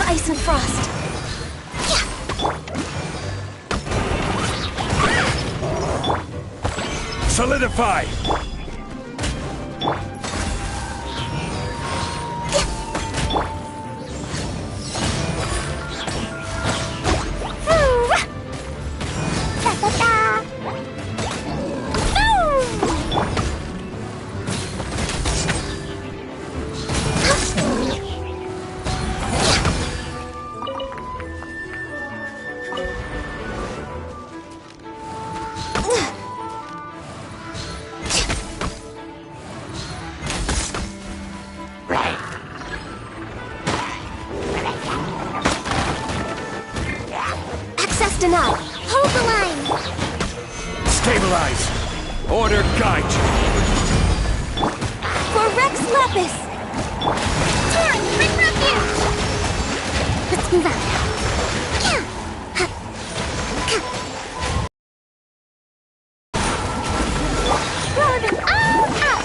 Ice and frost. Solidify! Denied. Hold the line. Stabilize. Order guide. For Rex Lapis. Torrent, bring refuge. Let's move out. Throw them all out.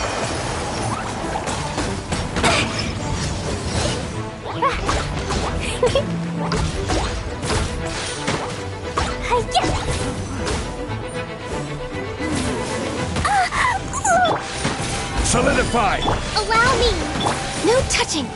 Solidify! Allow me! No touching!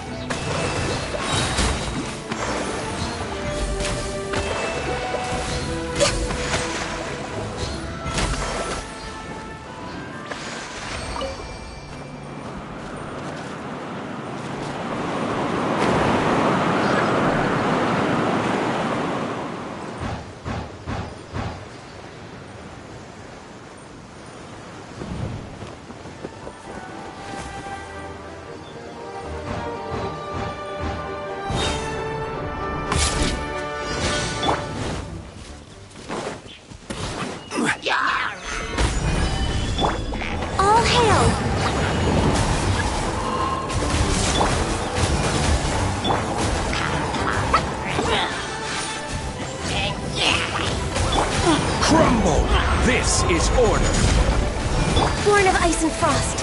ice and frost.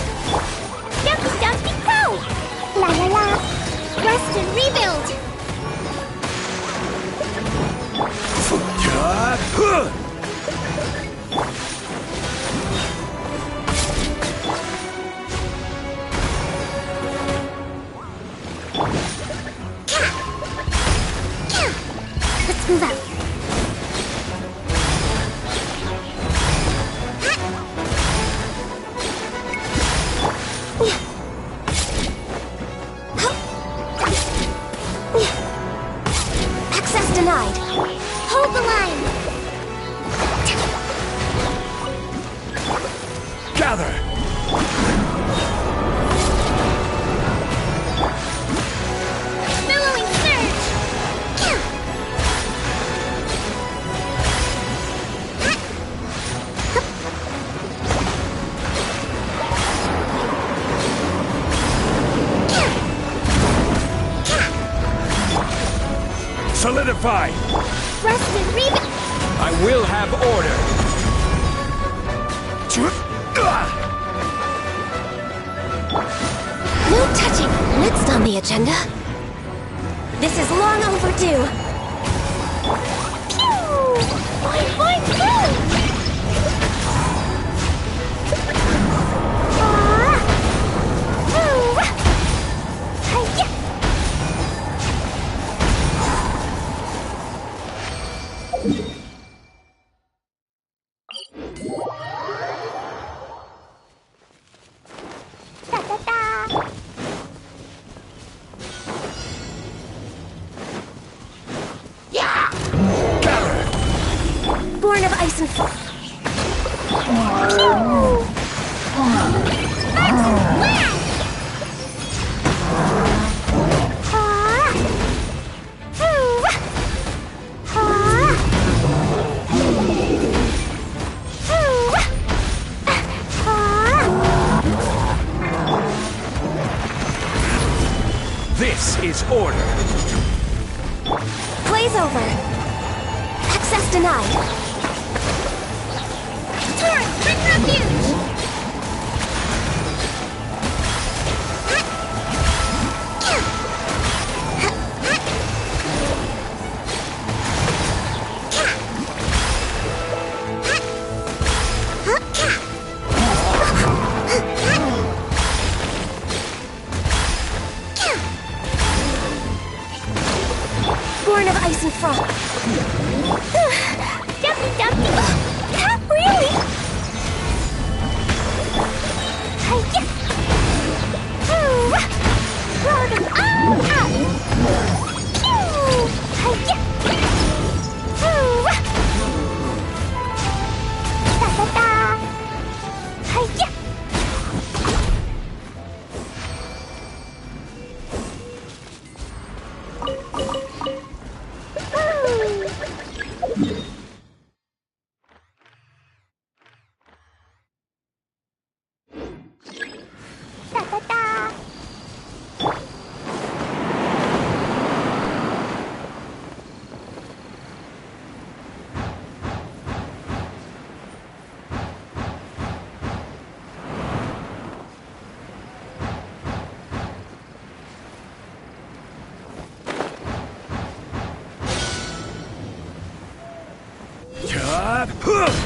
Dumpy dumpy go! La la la! Rest and rebuild! Let's move out. Access denied. Hold the line. Gather! Billowing surge. Solidify! Rest and rebuild. I will have order! No touching. Next on the agenda. This is long overdue. Pew! Boing, boing, boing! Ah! Ooh! Hi-ya! Da-da-da! Gather! Born of ice and fire. This is order! Blaze over. Access denied. Turn! Bring refuge! Born of ice and frost. Dumpy dumpy. Really? Hi-ya. Ooh. Blow them all out. Pew. Hi-ya. Ooh. Da-da-da. Hi-ya. Da-da-da.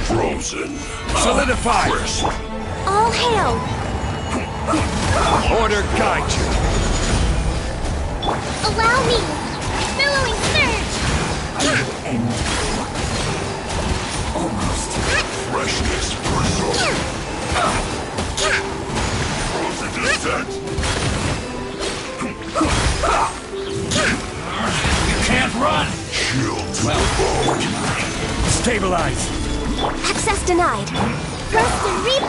Frozen. Solidify! All hail. Order guide you! Allow me. Billowing surge. Freshness preserved! Frozen descent! You can't run! Shield to the bone! Stabilize! Access denied. Rest and reap.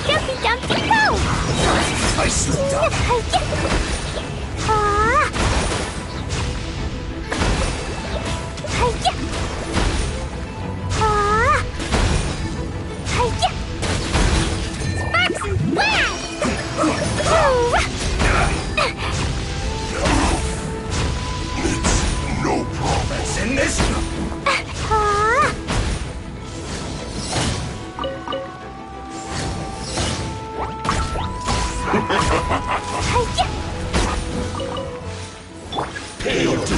Dumpy dumpy go. I slipped up! Ah. Hi-ya. Ah. Hi-ya. Sparks and flash. Ooh. It's no problem. It's in this. Ah.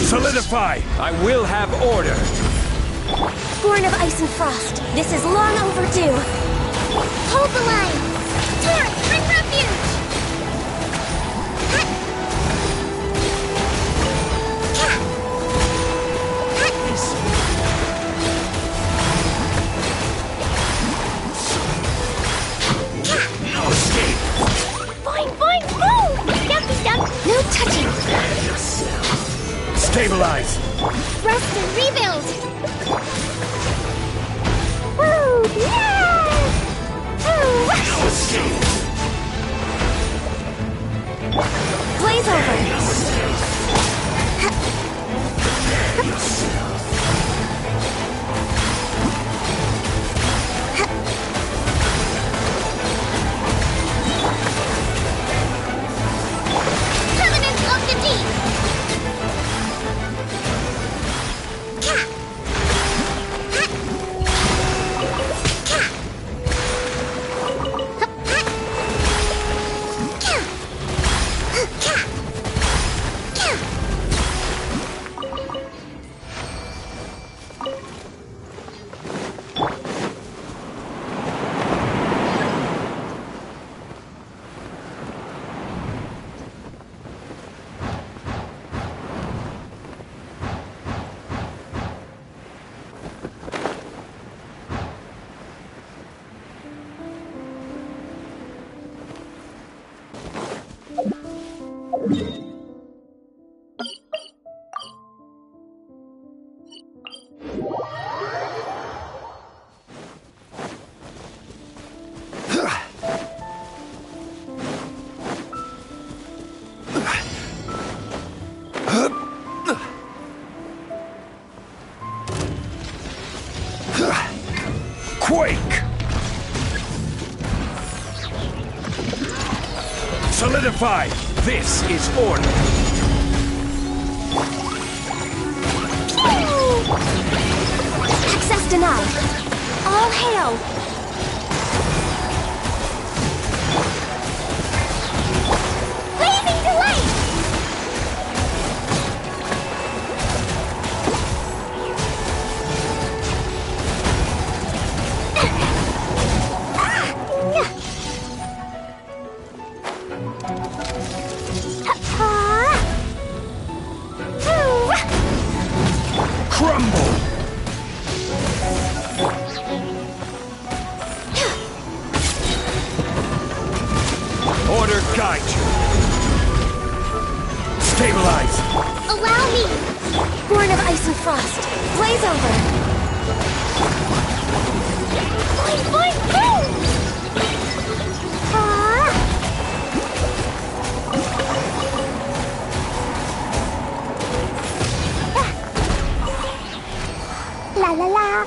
Solidify! I will have order! Born of ice and frost, this is long overdue. Hold the line! Torrent, bring refuge! No escape! Fine, move! Yucky duck, no touching! Stabilize! Rest and rebuild! Woo! Yeah! Woo! No escape! Blaze over! Covenant of the Deep! Quake! Solidify! This is order! Access denied. All hail! Blazing delight! Crumble! Order guide you! Stabilize! Allow me! Born of ice and frost, blaze over! Boing, boom! La la la!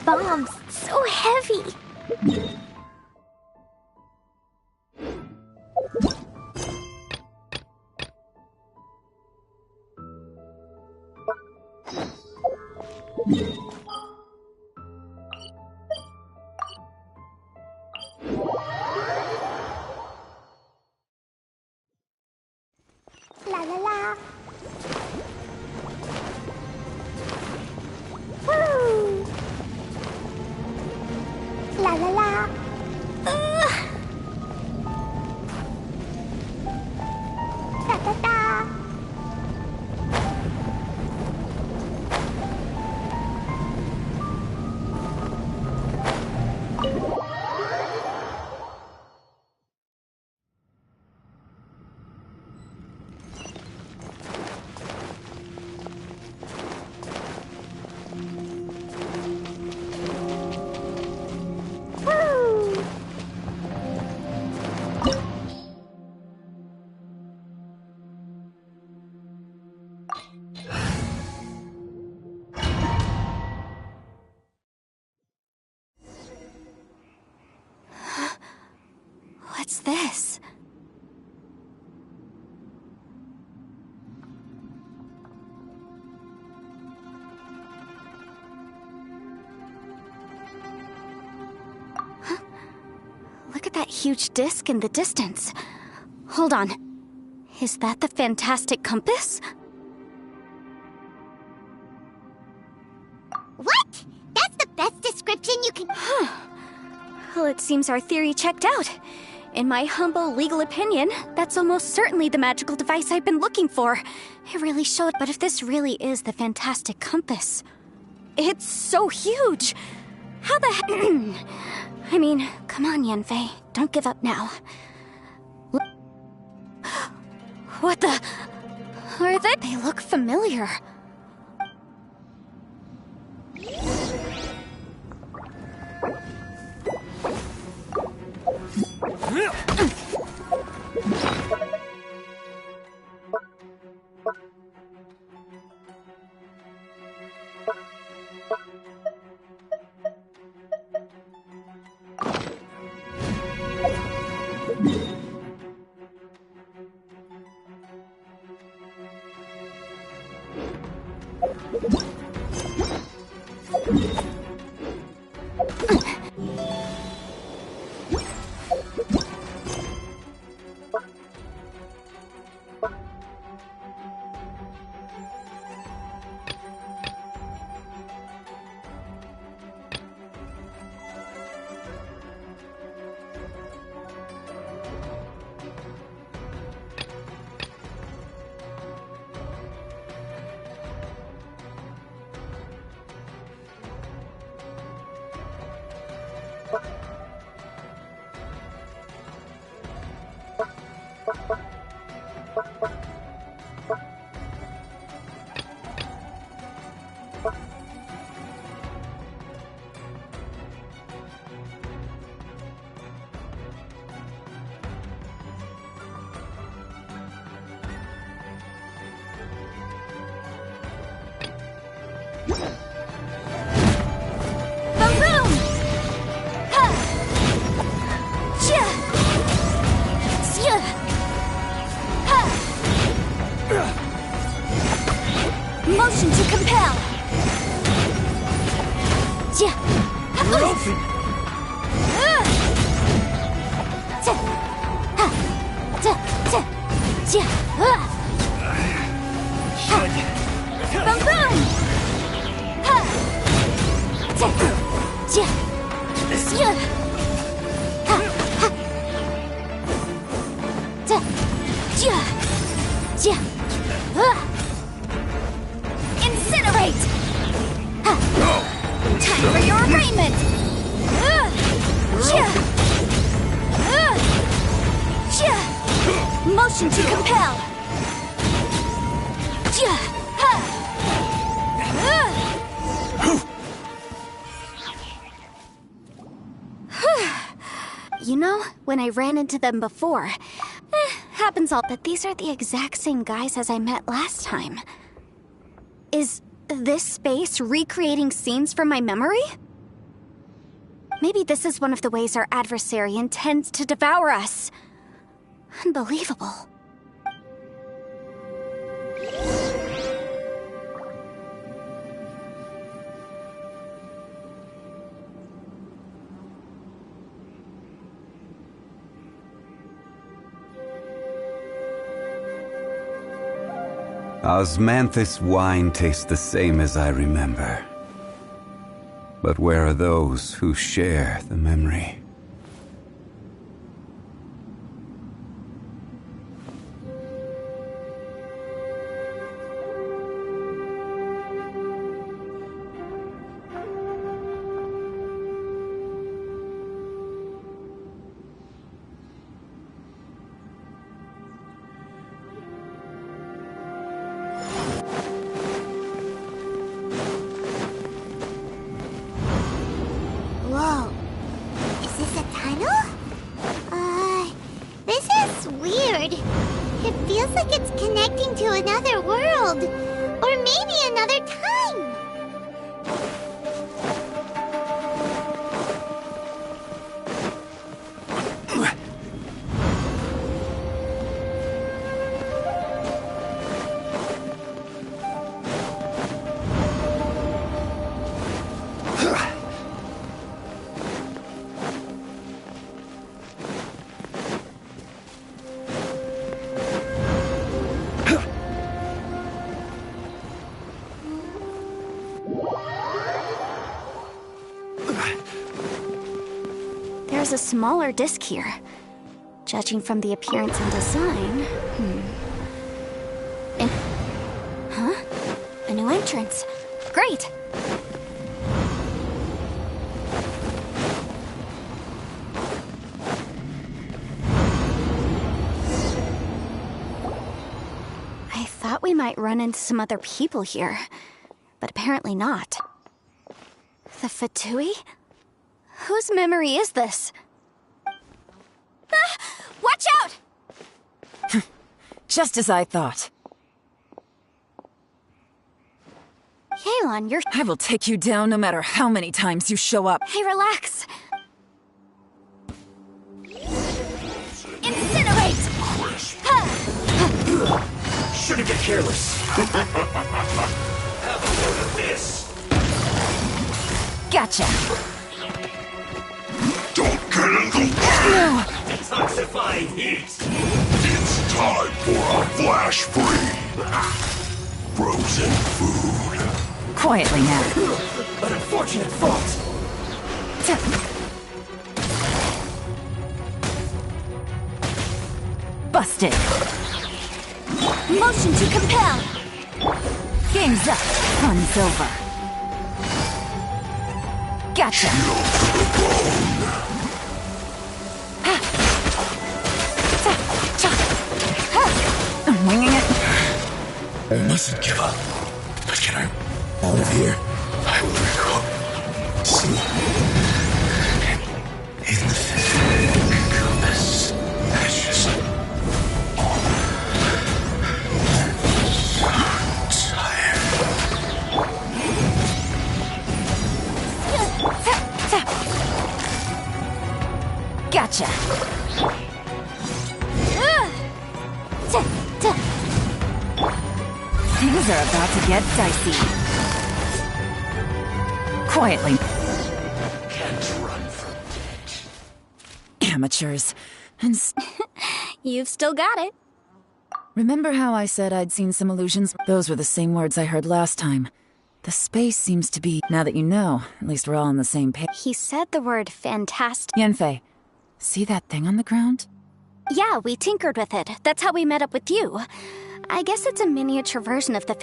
bombs. So heavy. La la la. Woo! La la la. Da da da. What's this? Huh? Look at that huge disc in the distance. Hold on. Is that the fantastic compass? What? That's the best description you can... Well, it seems our theory checked out. In my humble legal opinion, that's almost certainly the magical device I've been looking for. It really showed, but if this really is the fantastic compass, it's so huge. How the heck? I mean, come on, Yanfei, don't give up now. What the? Are they? They look familiar. Motion to compel. Boom boom. Incinerate! Time for your arraignment! Motion to compel! You know, when I ran into them before, happens all, but these are the exact same guys as I met last time. Is this space recreating scenes from my memory? Maybe this is one of the ways our adversary intends to devour us. Unbelievable. Osmanthus wine tastes the same as I remember. But where are those who share the memory? Whoa. Is this a tunnel? This is weird. It feels like it's connecting to another world. Or maybe another time. There's a smaller disc here. Judging from the appearance and design... Huh? A new entrance. Great! I thought we might run into some other people here, but apparently not. The Fatui? Whose memory is this? Ah! Watch out! Just as I thought. Yelan, you're... I will take you down no matter how many times you show up. Hey, relax. Incinerate! Shouldn't get careless. Have a load of this. Gotcha. Don't get in the way! No! Detoxifying heat! It's time for a flash free! Frozen food. Quietly now. An unfortunate fault! Busted. Motion to compel! Game's up. Fun's over. Gotcha. I'm winging it. I mustn't give up. But can I... out of here? I will recall... See... in the compass... ashes... Gotcha. Things are about to get dicey. Quietly. Can't run from death. Amateurs. And You've still got it. remember how I said I'd seen some illusions? Those were the same words I heard last time. The space seems to be... Now that you know, at least we're all on the same page. He said the word fantastic. Yanfei, see that thing on the ground? Yeah, we tinkered with it. That's how we met up with you. I guess it's a miniature version of the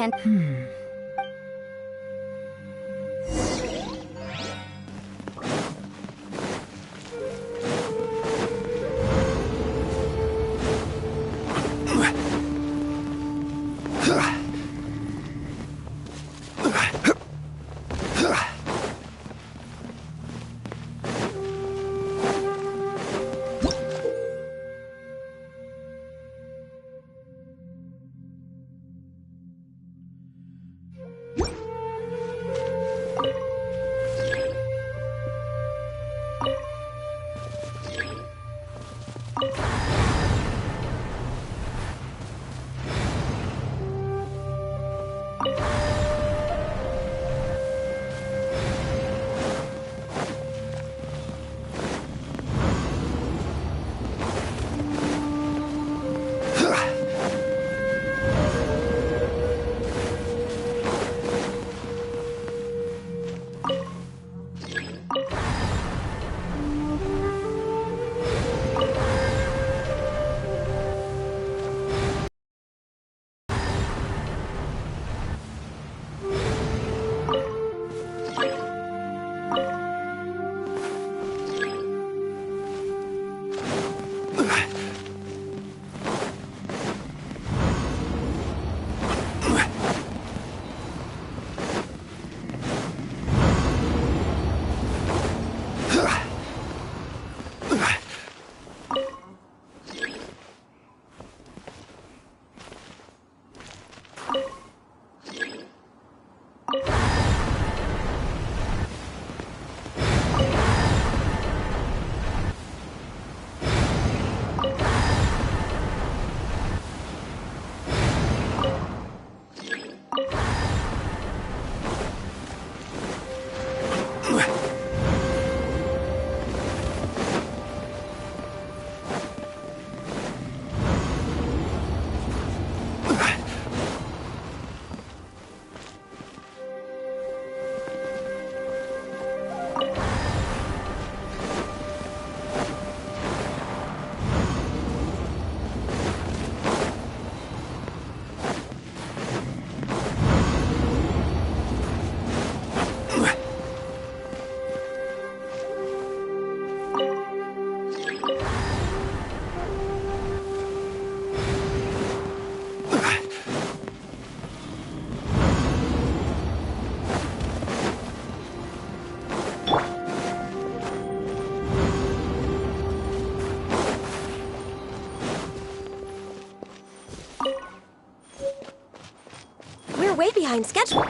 way behind schedule.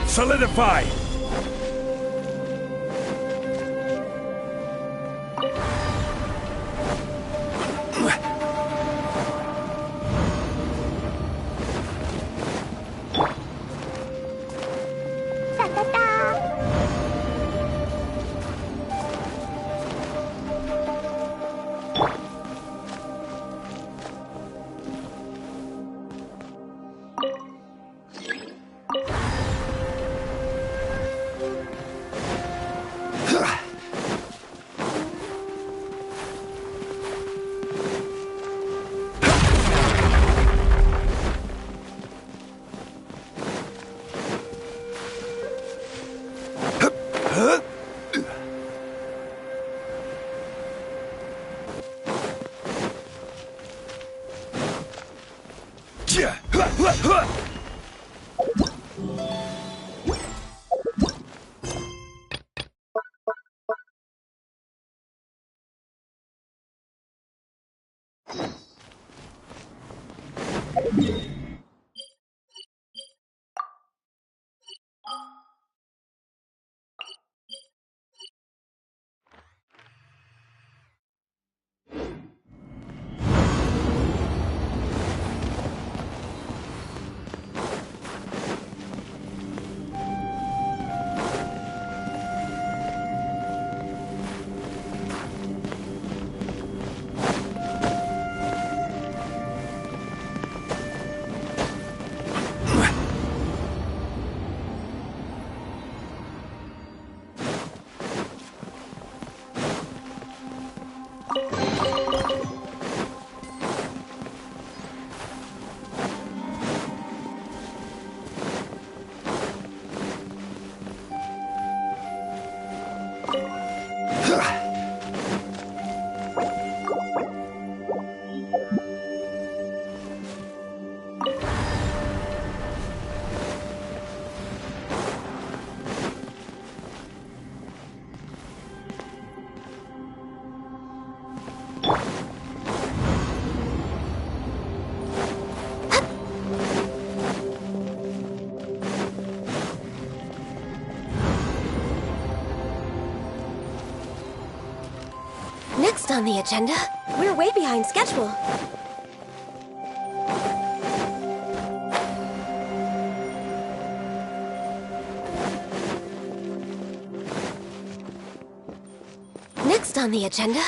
Solidify! Next on the agenda, we're way behind schedule. Next on the agenda...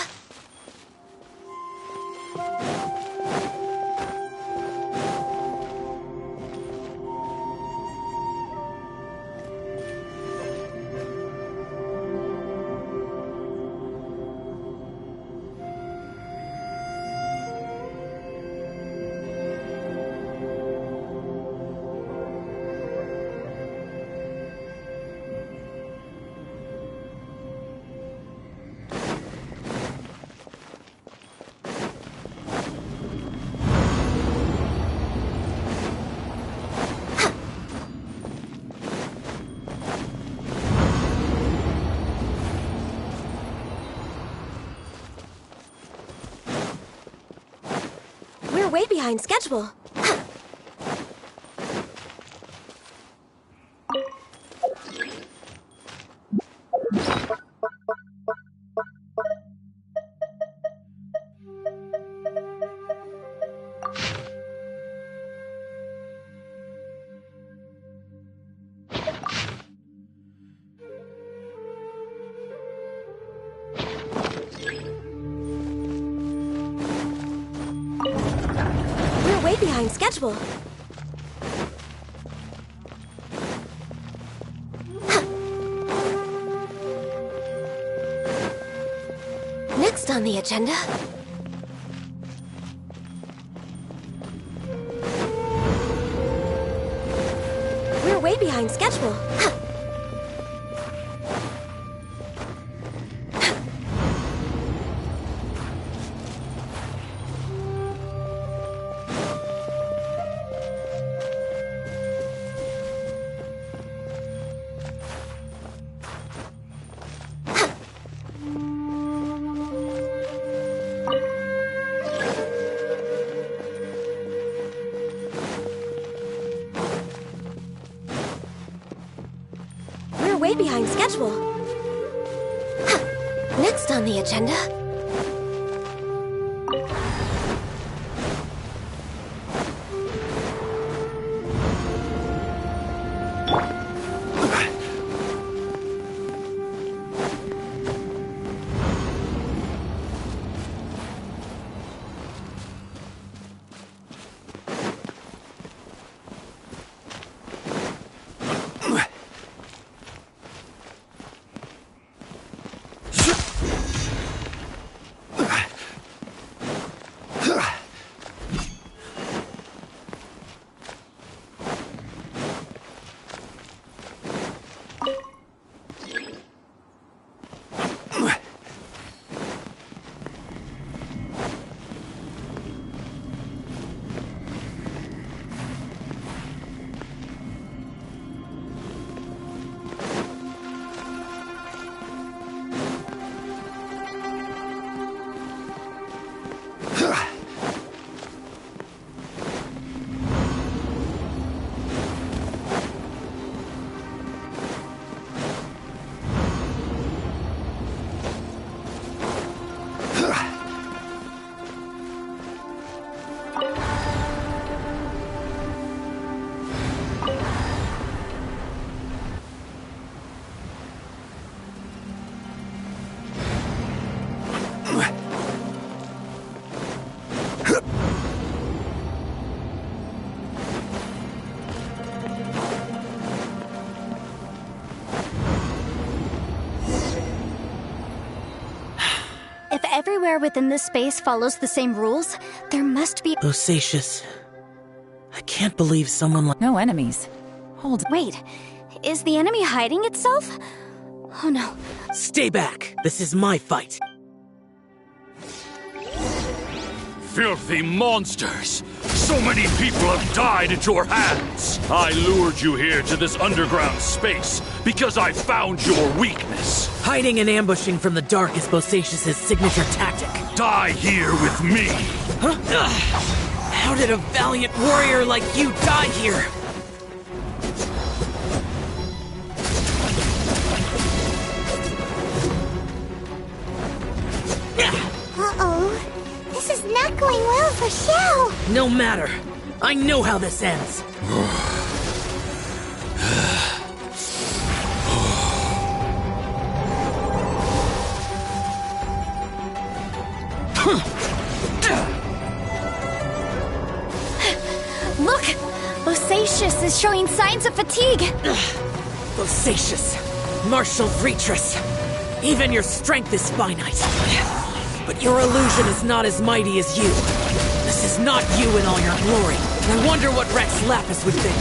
We're way behind schedule. We're way behind schedule. Next on the agenda... We're way behind schedule. way behind schedule. Huh. Next on the agenda... If everywhere within this space follows the same rules, there must be... Bosacius. I can't believe someone like... No enemies. Hold... Wait, is the enemy hiding itself? Oh no. Stay back! This is my fight! Filthy monsters! So many people have died at your hands! I lured you here to this underground space because I found your weakness. Hiding and ambushing from the dark is Bosacius' signature tactic. Die here with me! Huh? How did a valiant warrior like you die here? Uh-oh. This is not going well for Xiao. No matter. I know how this ends. Look! Bosacius is showing signs of fatigue! Bosacius, martial Vitris. Even your strength is finite. But your illusion is not as mighty as you. This is not you in all your glory. I wonder what Rex Lapis would think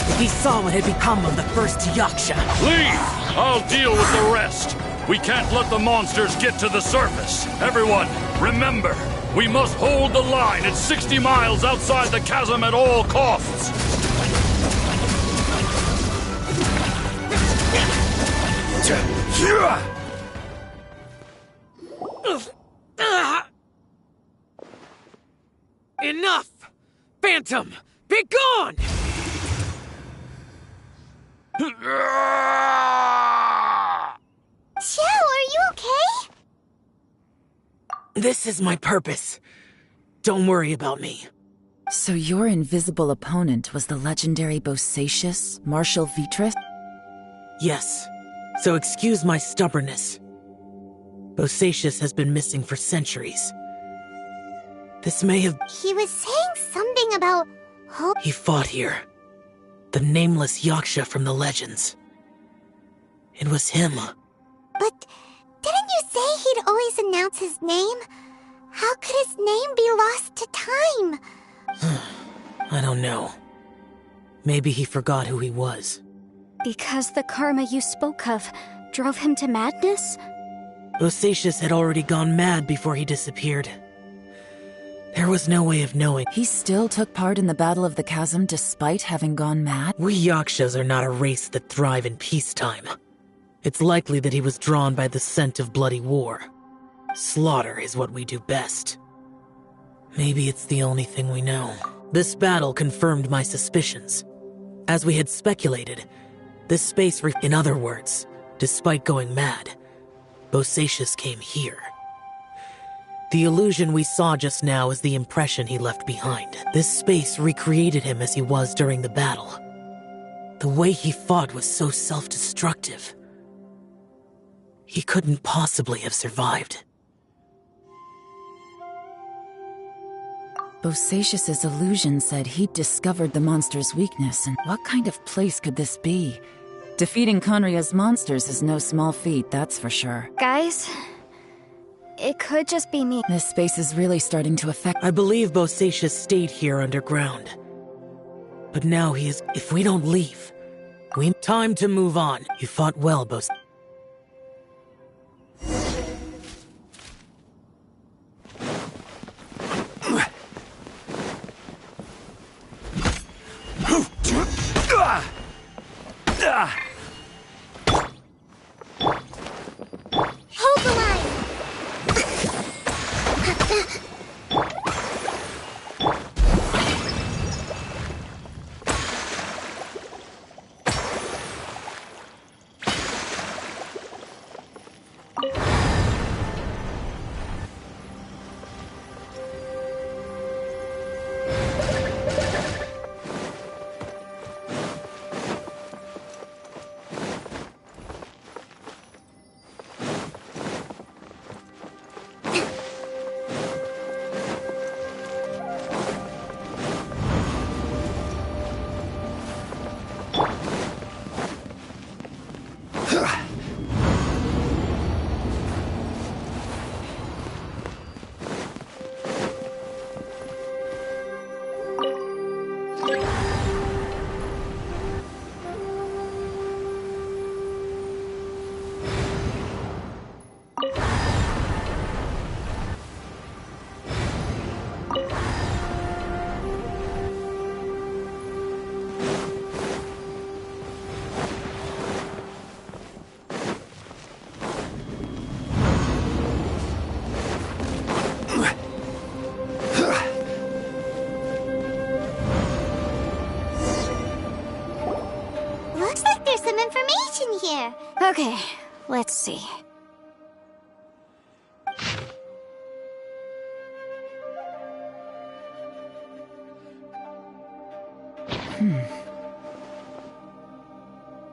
if he saw what had become of the first Yaksha. Leave! I'll deal with the rest. We can't let the monsters get to the surface. Everyone, remember, we must hold the line at 60 miles outside the chasm at all costs. Enough! Phantom, be gone! Xiao, are you okay? This is my purpose. Don't worry about me. So your invisible opponent was the legendary Bosacius, Martial Vitris? Yes. So excuse my stubbornness. Bosacius has been missing for centuries. This may have... He was saying something about hope. He fought here. The nameless Yaksha from the legends. It was him. But didn't you say he'd always announce his name? How could his name be lost to time? I don't know. Maybe he forgot who he was. Because the karma you spoke of drove him to madness? Bosacius had already gone mad before he disappeared. There was no way of knowing. He still took part in the Battle of the Chasm despite having gone mad? We Yakshas are not a race that thrive in peacetime. It's likely that he was drawn by the scent of bloody war. Slaughter is what we do best. Maybe it's the only thing we know. This battle confirmed my suspicions. As we had speculated, This space in other words, despite going mad, Bosacius came here. The illusion we saw just now is the impression he left behind. This space recreated him as he was during the battle. The way he fought was so self-destructive. He couldn't possibly have survived. Bosacius's illusion said he'd discovered the monster's weakness, and what kind of place could this be? Defeating Conria's monsters is no small feat, that's for sure. Guys, it could just be me. This space is really starting to affect— I believe Bosacius stayed here underground. But now he is— If we don't leave, time to move on. You fought well, Bosacius. Hold the line! Looks like there's some information here. Okay, let's see.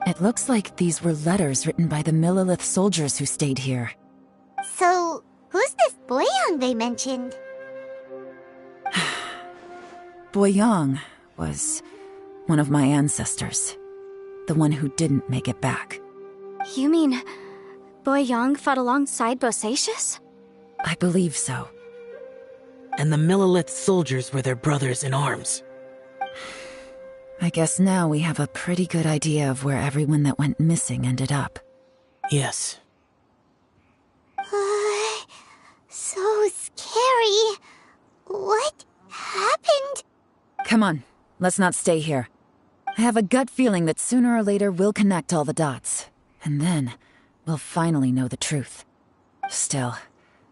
It looks like these were letters written by the Millilith soldiers who stayed here. So, who's this Boyang they mentioned? Boyang was one of my ancestors. The one who didn't make it back. You mean Boyang fought alongside Bosacius? I believe so. And the Millilith soldiers were their brothers in arms. I guess now we have a pretty good idea of where everyone that went missing ended up. Yes. So scary. What happened? Come on, let's not stay here. I have a gut feeling that sooner or later we'll connect all the dots. And then, we'll finally know the truth. Still,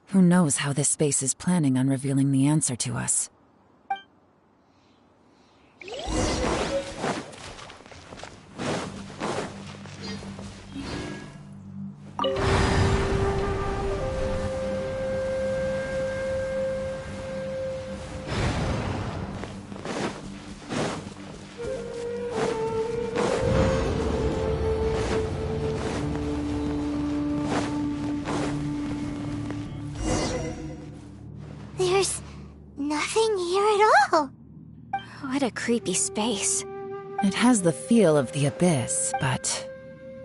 who knows how this space is planning on revealing the answer to us. There's nothing here at all. What a creepy space. It has the feel of the abyss, but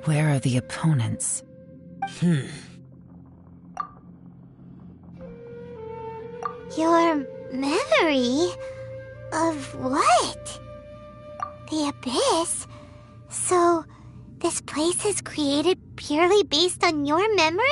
where are the opponents? Your memory? Of what? The abyss? So, this place is created purely based on your memory?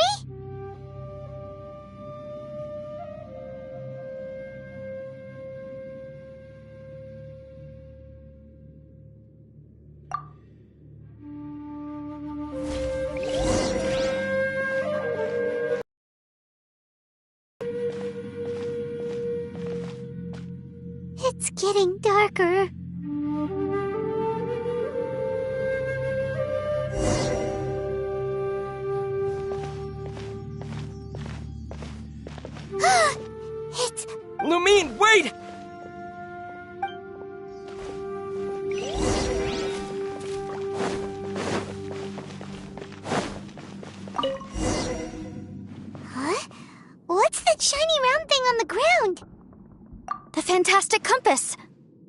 It's getting darker. fantastic compass.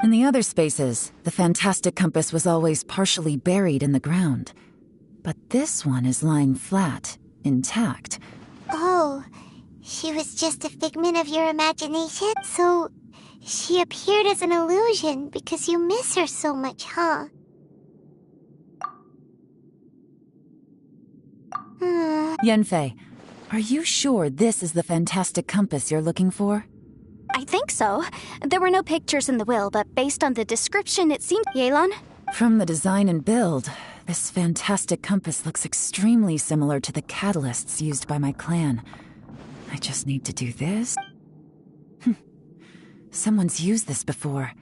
In the other spaces, the fantastic compass was always partially buried in the ground. But this one is lying flat, intact. Oh, she was just a figment of your imagination? So, she appeared as an illusion because you miss her so much, huh? Yanfei, are you sure this is the fantastic compass you're looking for? I think so. There were no pictures in the will, but based on the description, it seemed... Yelan? From the design and build, this fantastic compass looks extremely similar to the catalysts used by my clan. I just need to do this. Someone's used this before.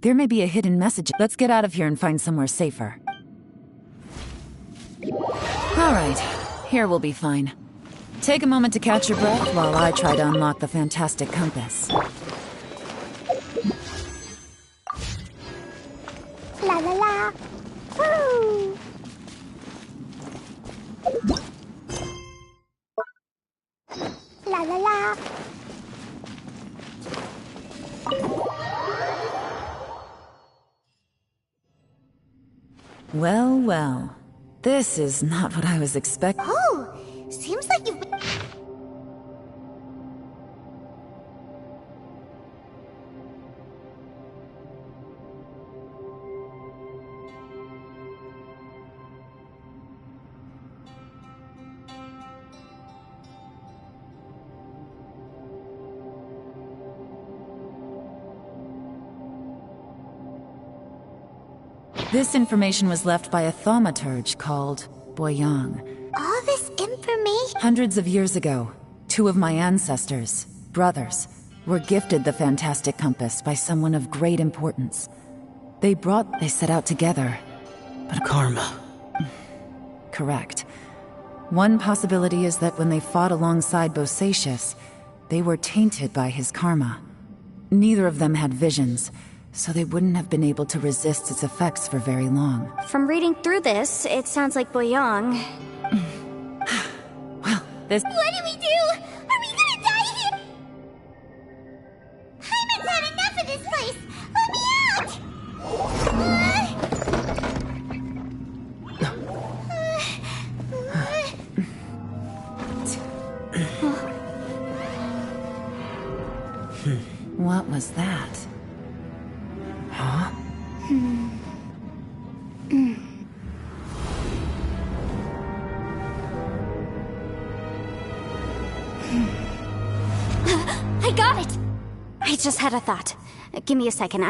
There may be a hidden message. Let's get out of here and find somewhere safer. All right, here we'll be fine. Take a moment to catch your breath while I try to unlock the fantastic compass. La la la. Woo! La la la. Well, well. This is not what I was expecting. Oh, seems like you've been... This information was left by a thaumaturge called Boyang. All this information... Hundreds of years ago, two of my ancestors, brothers, were gifted the fantastic compass by someone of great importance. They set out together. But Karma. Correct. One possibility is that when they fought alongside Bosacius, they were tainted by his karma. Neither of them had visions, so they wouldn't have been able to resist its effects for very long. From reading through this, it sounds like Boyang... Well, this... What do we do? Are we gonna die here? Hyman's had enough of this place! Let me out! What was that? Huh? I got it! I just had a thought. Give me a second,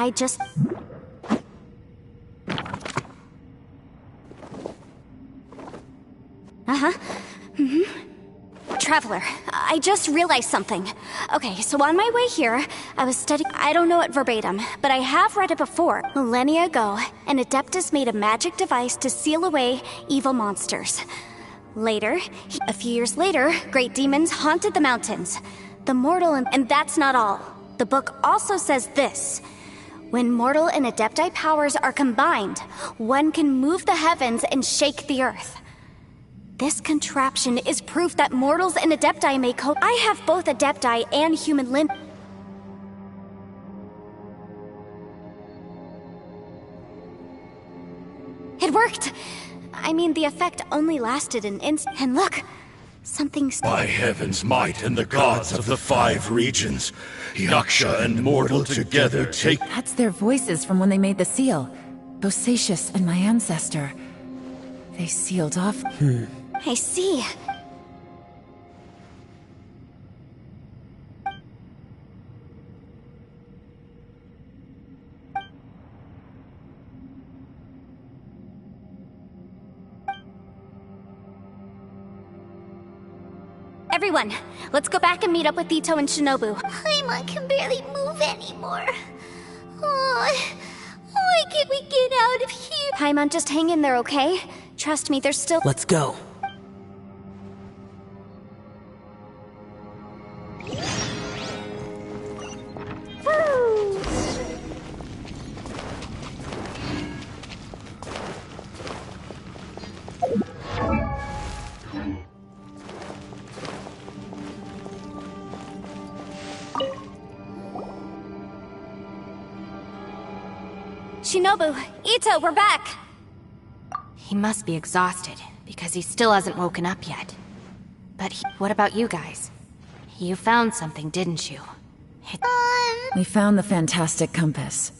Uh-huh. Traveler, I just realized something. Okay, so on my way here, I was studying... I don't know it verbatim, but I have read it before. Millennia ago, an Adeptus made a magic device to seal away evil monsters. Later, a few years later, great demons haunted the mountains. The mortal and that's not all. The book also says this. When mortal and Adepti powers are combined, one can move the heavens and shake the earth. This contraption is proof that mortals and Adepti may cope. I have both Adepti and human limb. It worked! I mean, the effect only lasted an instant. And look! Something... By heaven's might and the gods of the 5 regions, Yaksha and mortal together take... That's their voices from when they made the seal. Bosacius and my ancestor. They sealed off... I see. Everyone, let's go back and meet up with Ito and Shinobu. Paimon can barely move anymore. Oh, why can't we get out of here? Paimon, just hang in there, okay? Trust me, there's still... Let's go. Shinobu, Ito, we're back! He must be exhausted, because he still hasn't woken up yet. But what about you guys? You found something, didn't you? We found the fantastic compass.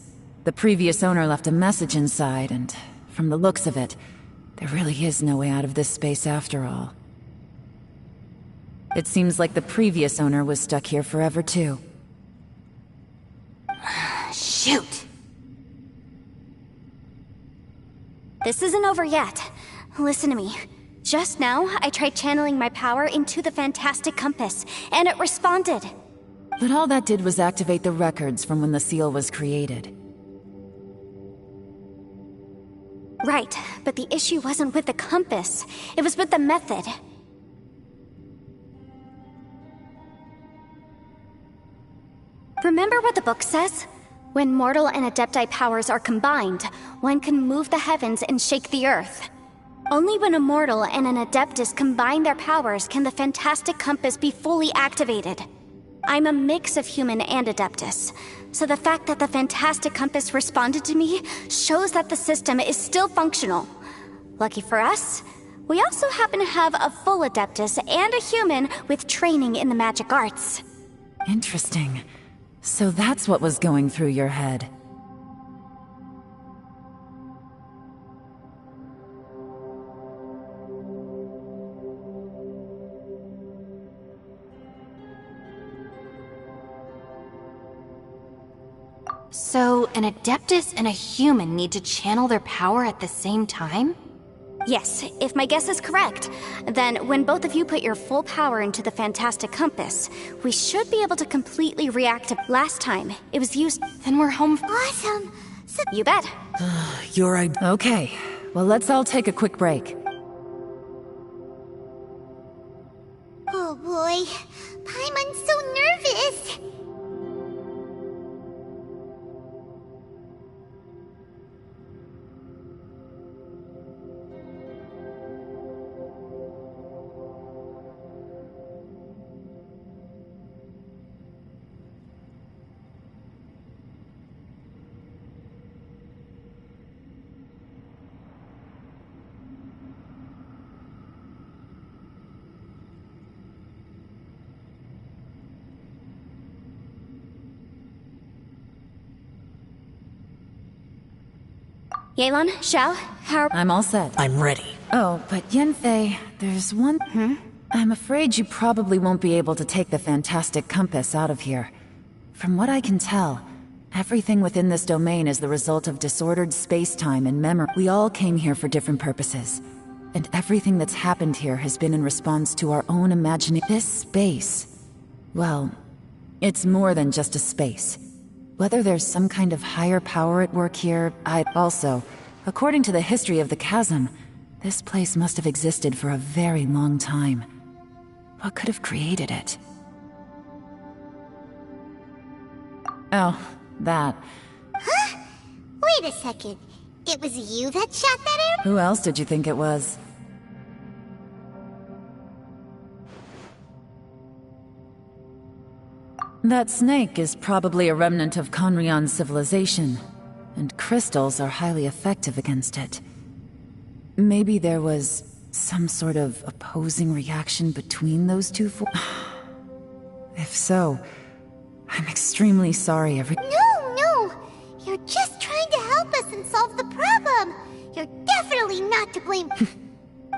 The previous owner left a message inside, and from the looks of it, there really is no way out of this space after all. It seems like the previous owner was stuck here forever too. Shoot! This isn't over yet. Listen to me. Just now, I tried channeling my power into the fantastic compass, and it responded. But all that did was activate the records from when the seal was created. Right, but the issue wasn't with the compass. It was with the method. Remember what the book says? When mortal and adepti powers are combined, one can move the heavens and shake the earth. Only when a mortal and an adeptus combine their powers can the fantastic compass be fully activated. I'm a mix of human and adeptus, so the fact that the fantastic compass responded to me shows that the system is still functional. Lucky for us, we also happen to have a full adeptus and a human with training in the magic arts. Interesting. So that's what was going through your head. So, an adeptus and a human need to channel their power at the same time? Yes, if my guess is correct, then when both of you put your full power into the fantastic compass, we should be able to completely reactivate. Last time, it was used. Then we're home. Awesome! So You bet. Your idea. Okay, well let's all take a quick break. oh boy, Paimon's so nervous! Yelan, Xiao, how... I'm all set. I'm ready. Oh, but Yanfei, there's one... I'm afraid you probably won't be able to take the fantastic compass out of here. From what I can tell, everything within this domain is the result of disordered space-time and memory. We all came here for different purposes, and everything that's happened here has been in response to our own imagination. This space... well, it's more than just a space. Whether there's some kind of higher power at work here, Also, according to the history of the chasm, this place must have existed for a very long time. What could have created it? Oh, that. Huh? Wait a second. It was you that shot that arrow? Who else did you think it was? That snake is probably a remnant of Conrion's civilization, and crystals are highly effective against it. Maybe there was some sort of opposing reaction between those two If so, I'm extremely sorry No! You're just trying to help us and solve the problem! You're definitely not to blame.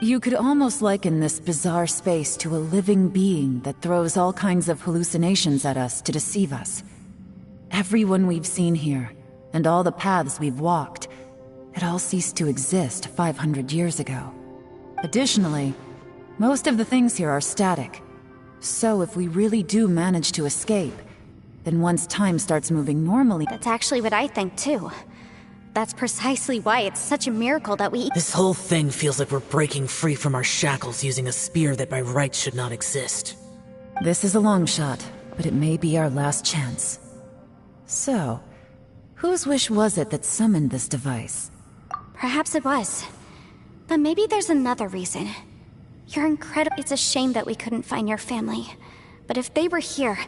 You could almost liken this bizarre space to a living being that throws all kinds of hallucinations at us to deceive us. Everyone we've seen here, and all the paths we've walked, it all ceased to exist 500 years ago. Additionally, most of the things here are static. So if we really do manage to escape, then once time starts moving normally... That's actually what I think, too. That's precisely why it's such a miracle that we... This whole thing feels like we're breaking free from our shackles using a spear that by rights should not exist. This is a long shot, but it may be our last chance. So, whose wish was it that summoned this device? Perhaps it was. But maybe there's another reason. You're incredible. It's a shame that we couldn't find your family. But if they were here,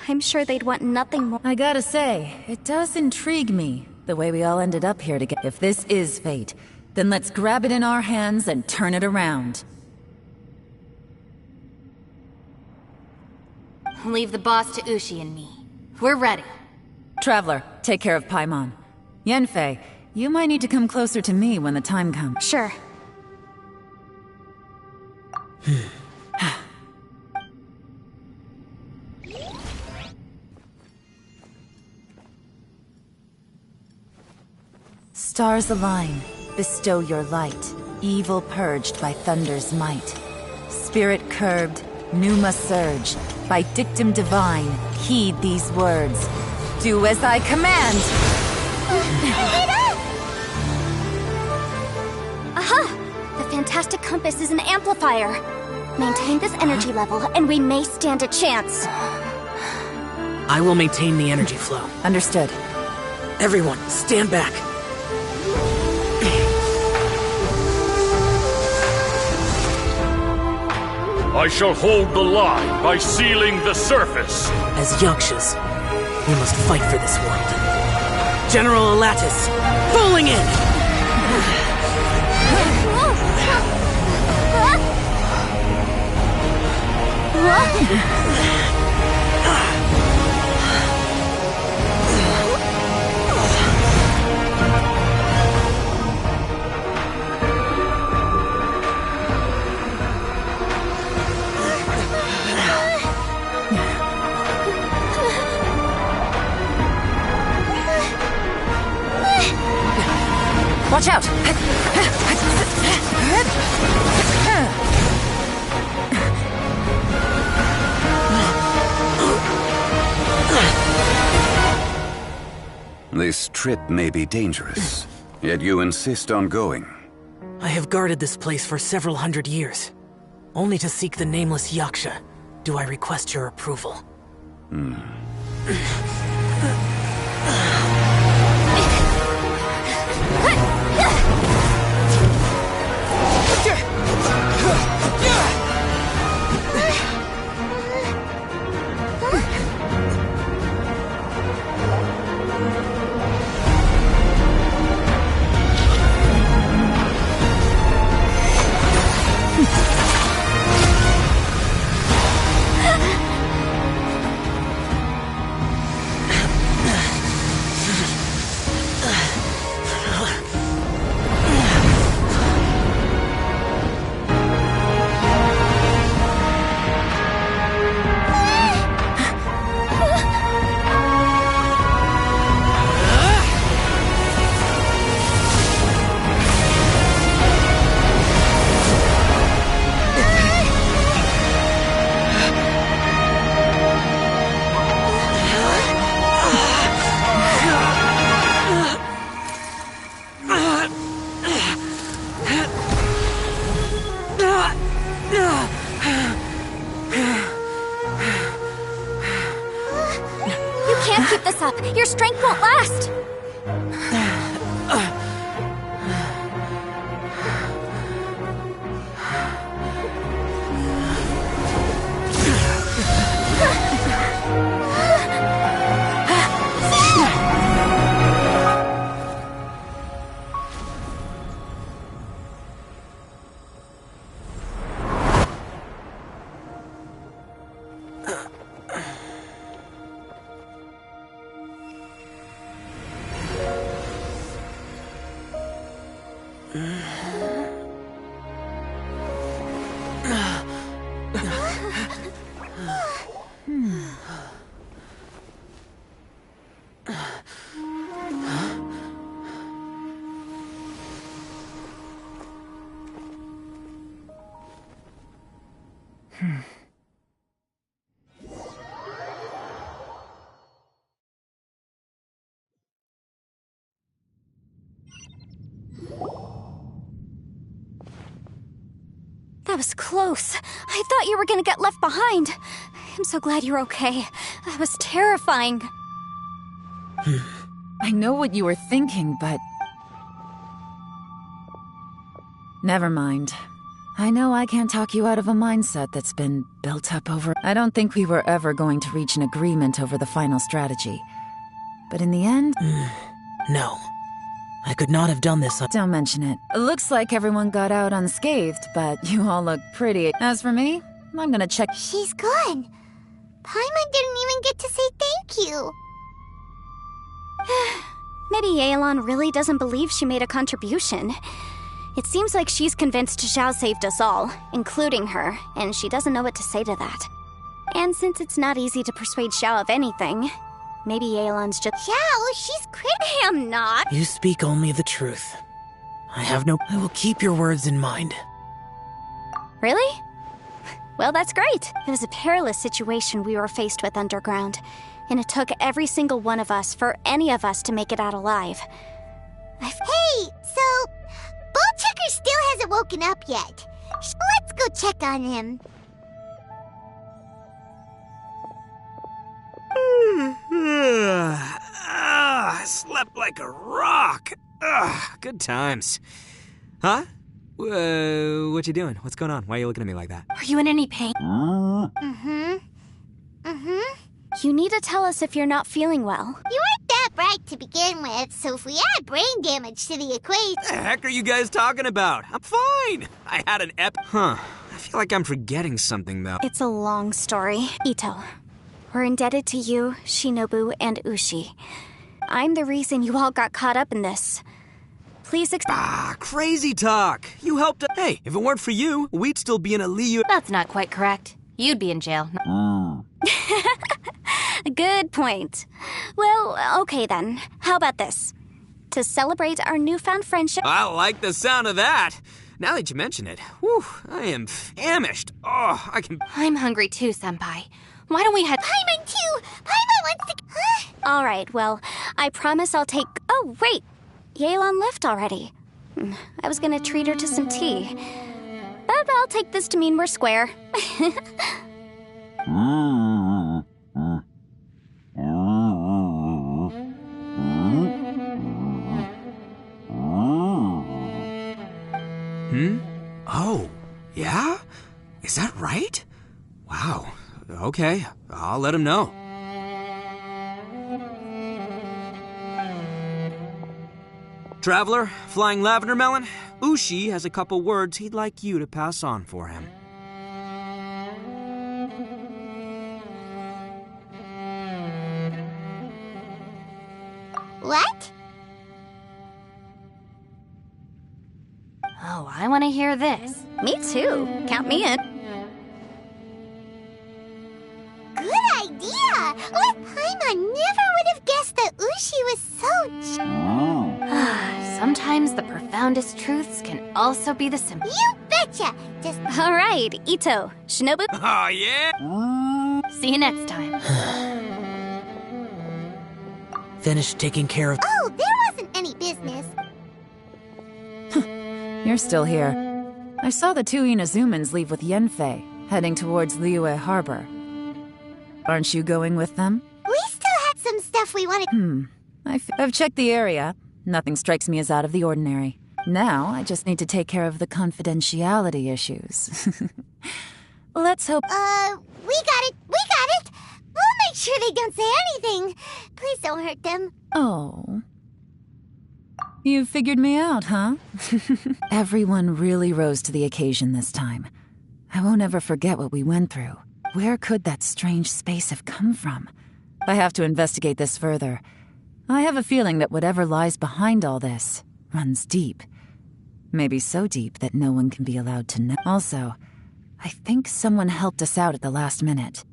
I'm sure they'd want nothing more. I gotta say, it does intrigue me The way we all ended up here together. If this is fate, then let's grab it in our hands and turn it around. Leave the boss to Ushi and me. We're ready. Traveler, take care of Paimon. Yanfei, you might need to come closer to me when the time comes. Sure. Stars align, bestow your light. Evil purged by thunder's might. Spirit curbed, pneuma surge. By dictum divine, heed these words. Do as I command! Aha! The fantastic compass is an amplifier. Maintain this energy level, and we may stand a chance. I will maintain the energy flow. Understood. Everyone, stand back. I shall hold the line by sealing the surface. As Yakshas, we must fight for this world. General Alatus, falling in! Watch out! This trip may be dangerous, yet you insist on going. I have guarded this place for several hundred years. Only to seek the nameless Yaksha do I request your approval. Keep this up. Your strength won't last. That was close. I thought you were gonna get left behind. I'm so glad you're okay. That was terrifying. I know what you were thinking, but... Never mind. I know I can't talk you out of a mindset that's been built up over... I don't think we were ever going to reach an agreement over the final strategy. But in the end... No. I could not have done this on— Don't mention it. It looks like everyone got out unscathed, but you all look pretty. As for me, I'm gonna check— She's gone. Paimon didn't even get to say thank you. Maybe Yelan really doesn't believe she made a contribution. It seems like she's convinced Xiao saved us all, including her, and she doesn't know what to say to that. And since it's not easy to persuade Xiao of anything, maybe Yelan's just— Xiao, she's I am not. You speak only the truth. I will keep your words in mind. Really? Well, that's great. It was a perilous situation we were faced with underground, and it took every single one of us for any of us to make it out alive. Hey, so Bullchecker still hasn't woken up yet. Let's go check on him. I slept like a rock. Good times. Huh? What you doing? What's going on? Why are you looking at me like that? Are you in any pain? You need to tell us if you're not feeling well. You weren't that bright to begin with, so if we add brain damage to the equation... What the heck are you guys talking about? I'm fine. I had an I feel like I'm forgetting something, though. It's a long story. Ito, we're indebted to you, Shinobu, and Ushi. I'm the reason you all got caught up in this. Please Crazy talk. You helped us. Hey, if it weren't for you, we'd still be in a Liu. That's not quite correct. You'd be in jail. Good point. Well, okay then. How about this? To celebrate our newfound friendship... I like the sound of that. Now that you mention it, whew, I am famished. Oh, I can... I'm hungry too, Senpai. Why don't we head... Paimon too! Paimon wants to... All right, well, I promise I'll take... Oh, wait! Yelan left already. I was gonna treat her to some tea. But I'll take this to mean we're square. Oh, yeah? Is that right? Wow. Okay, I'll let him know. Traveler, Flying Lavender Melon, Ushi has a couple words he'd like you to pass on for him. What? Oh, I want to hear this. Me too. Count me in. Good idea! Paimon never would have guessed that Ushi was so... Sometimes the profoundest truths can also be the simple. You betcha! Just... All right, Ito, Shinobu. Oh, yeah? See you next time. Finish taking care of... Oh, there wasn't any business. You're still here. I saw the two Inazumans leave with Yenfei, heading towards Liyue Harbor. Aren't you going with them? We still had some stuff we wanted... I've checked the area. Nothing strikes me as out of the ordinary. Now, I just need to take care of the confidentiality issues. Let's hope... We got it! We'll make sure they don't say anything. Please don't hurt them. Oh. You figured me out, huh? Everyone really rose to the occasion this time. I won't ever forget what we went through. Where could that strange space have come from? I have to investigate this further. I have a feeling that whatever lies behind all this runs deep. Maybe so deep that no one can be allowed to know. Also, I think someone helped us out at the last minute.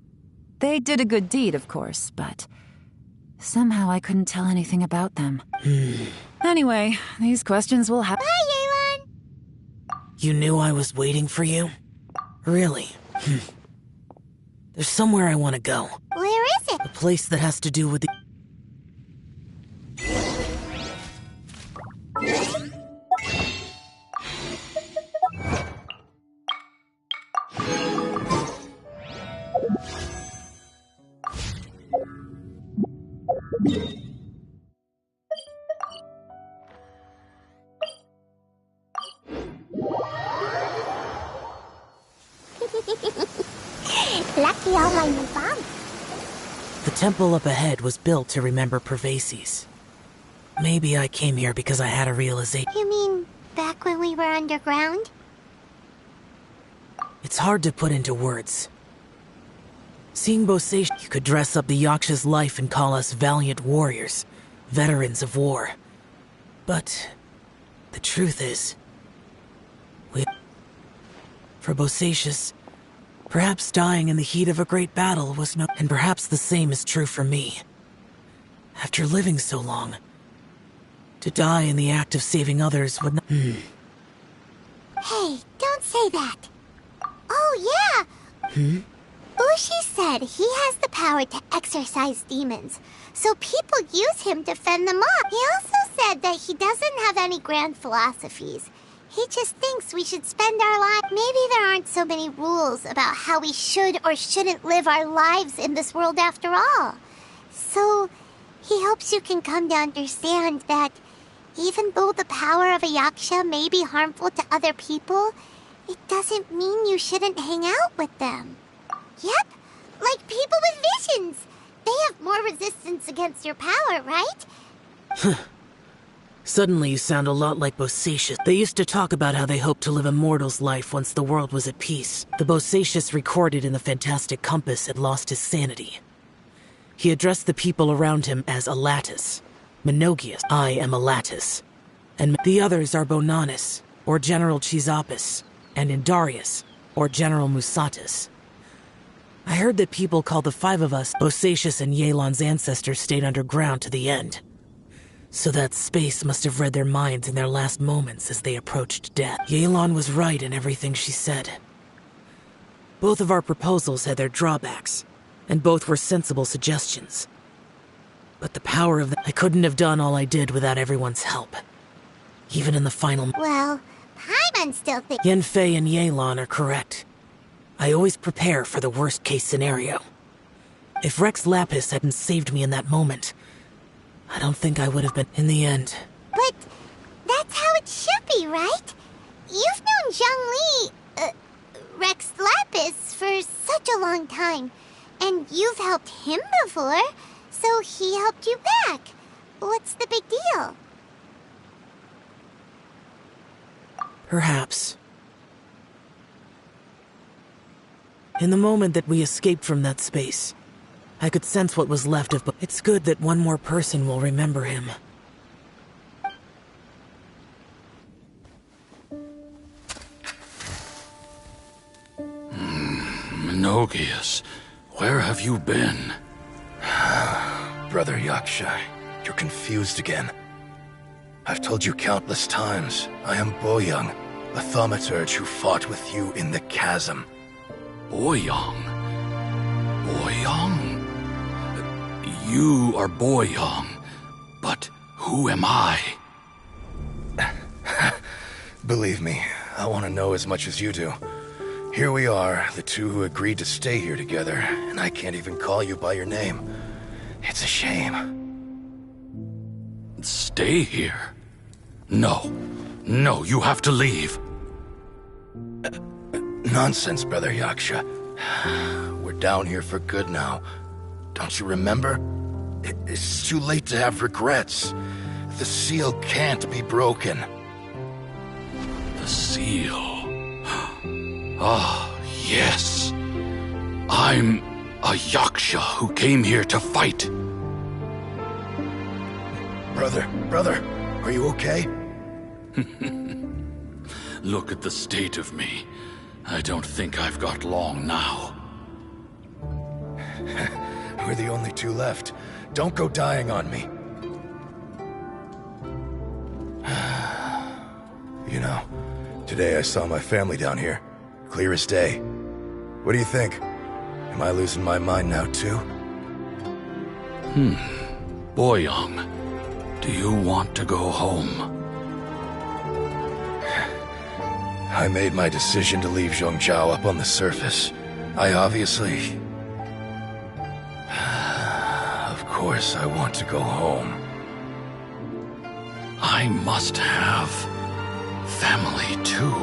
They did a good deed, of course, but somehow I couldn't tell anything about them. Anyway, these questions will happen. Bye, Yelan! You knew I was waiting for you? Really? There's somewhere I want to go. Where is it? A place that has to do with the... Lucky all my new bomb. The temple up ahead was built to remember Pervases. Maybe I came here because I had a realization. You mean back when we were underground? It's hard to put into words. Seeing Bosacious, you could dress up the Yaksha's life and call us valiant warriors, veterans of war. But the truth is, for Bosacious, perhaps dying in the heat of a great battle was no... And perhaps the same is true for me. After living so long, to die in the act of saving others would not... Hey, don't say that. Oh, yeah! Ushi said he has the power to exorcise demons, so people use him to fend them off. He also said that he doesn't have any grand philosophies. He just thinks we should spend our lives... Maybe there aren't so many rules about how we should or shouldn't live our lives in this world after all. So, he hopes you can come to understand that even though the power of a Yaksha may be harmful to other people, it doesn't mean you shouldn't hang out with them. Yep, like people with visions. They have more resistance against your power, right? Suddenly you sound a lot like Bosacious. They used to talk about how they hoped to live a mortal's life once the world was at peace. The Bosacious recorded in the Fantastic Compass had lost his sanity. He addressed the people around him as Alatus. Menogias, I am Alatus. And the others are Bonanis, or General Chizapis, and Indarius, or General Musatus. I heard that people call the five of us, Bosacious and Yelan's ancestors, stayed underground to the end. So that space must have read their minds in their last moments as they approached death. Yelan was right in everything she said. Both of our proposals had their drawbacks, and both were sensible suggestions. But the power of I couldn't have done all I did without everyone's help. Even in the final... Well, Paimon still thinks... Yanfei and Yelan are correct. I always prepare for the worst-case scenario. If Rex Lapis hadn't saved me in that moment, I don't think I would have been in the end. But that's how it should be, right? You've known Zhongli, Rex Lapis, for such a long time. And you've helped him before, so he helped you back. What's the big deal? Perhaps. In the moment that we escaped from that space, I could sense what was left of... It's good that one more person will remember him. Menogias, where have you been? Brother Yaksha, you're confused again. I've told you countless times, I am Boyoung, a thaumaturge who fought with you in the chasm. Boyoung? Boyoung? You are Boyoung, but who am I? Believe me, I want to know as much as you do. Here we are, the two who agreed to stay here together, and I can't even call you by your name. It's a shame. Stay here? No. No, you have to leave. Nonsense, Brother Yaksha. We're down here for good now. Don't you remember? It's too late to have regrets. The seal can't be broken. The seal. Ah, yes. I'm a Yaksha who came here to fight. Brother, are you okay? Look at the state of me. I don't think I've got long now. We're the only two left. Don't go dying on me. You know, today I saw my family down here. Clear as day. What do you think? Am I losing my mind now too? Boyoung, do you want to go home? I made my decision to leave Zhongzhou up on the surface. I obviously... Of course I want to go home. I must have family too.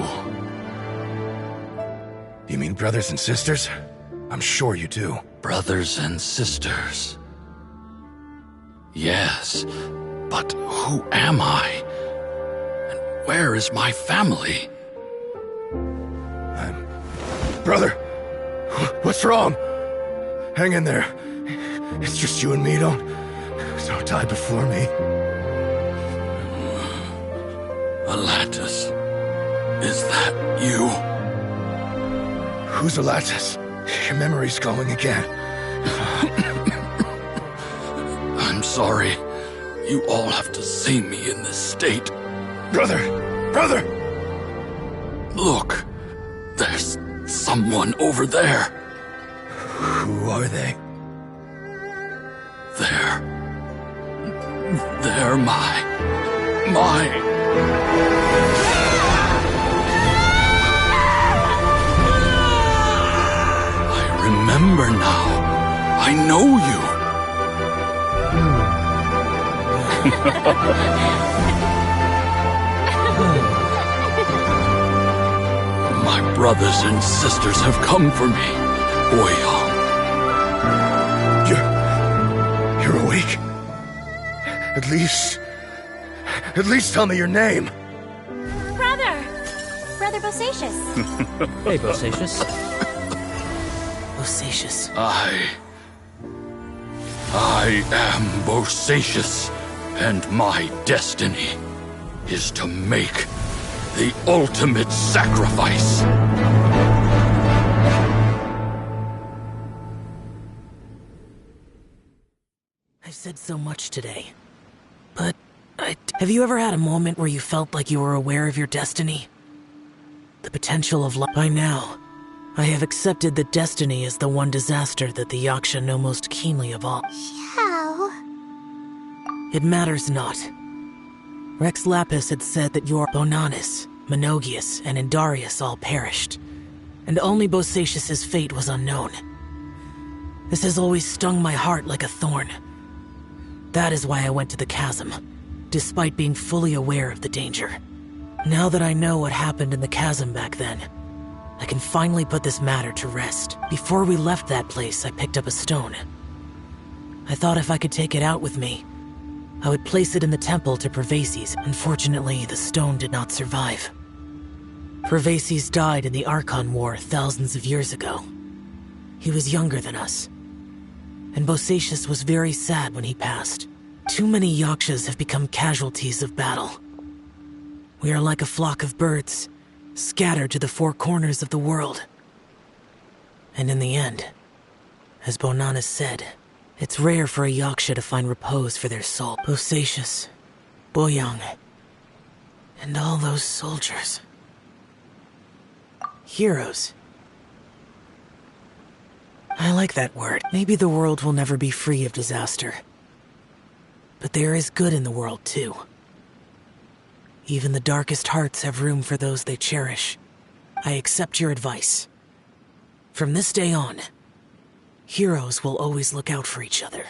You mean brothers and sisters? I'm sure you do. Brothers and sisters. Yes, But who am I? And where is my family? Brother, what's wrong? Hang in there. It's just you and me, don't die before me. Alatus, is that you? Who's Alatus? Your memory's going again. I'm sorry. You all have to see me in this state. Brother! Look, there's someone over there. Who are they? They're my... I remember now. I know you. My brothers and sisters have come for me, Boyang. You're awake? At least tell me your name. Brother Bosacious. Hey, Bosacious. Bosacious. I am Bosacious, and my destiny is to make the ultimate sacrifice. I've said so much today, but have you ever had a moment where you felt like you were aware of your destiny? The potential of life. By now, I have accepted that destiny is the one disaster that the Yaksha know most keenly of all. How? It matters not. Rex Lapis had said that your Bonanis, Menogius, and Indarius all perished, and only Bosacious's fate was unknown. This has always stung my heart like a thorn. That is why I went to the chasm, despite being fully aware of the danger. Now that I know what happened in the chasm back then, I can finally put this matter to rest. Before we left that place, I picked up a stone. I thought if I could take it out with me, I would place it in the temple to Pervases. Unfortunately, the stone did not survive. Pervases died in the Archon War thousands of years ago. He was younger than us, and Bosacious was very sad when he passed. Too many Yakshas have become casualties of battle. We are like a flock of birds, scattered to the four corners of the world. And in the end, as Bonanis said, it's rare for a Yaksha to find repose for their soul. Bosacious, Boyang, and all those soldiers. Heroes. I like that word. Maybe the world will never be free of disaster. But there is good in the world, too. Even the darkest hearts have room for those they cherish. I accept your advice. From this day on, heroes will always look out for each other.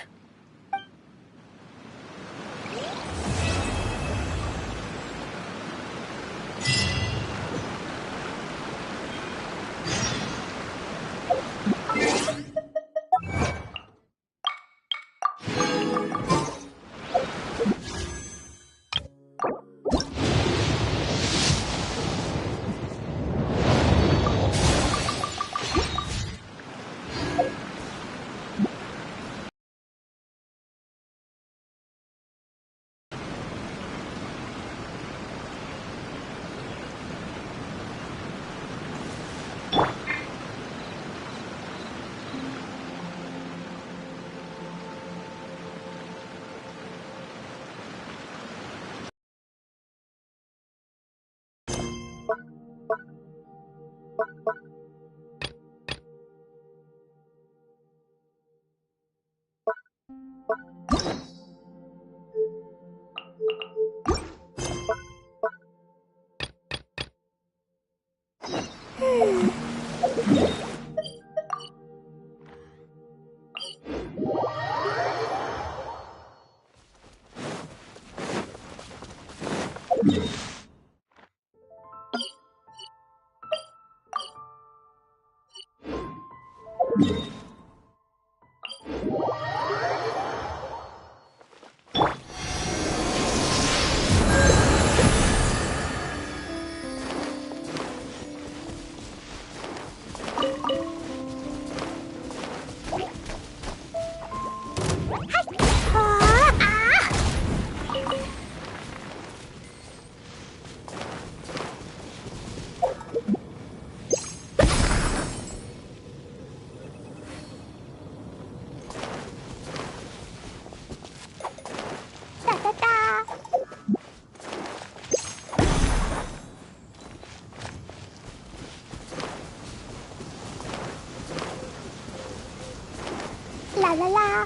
La la la.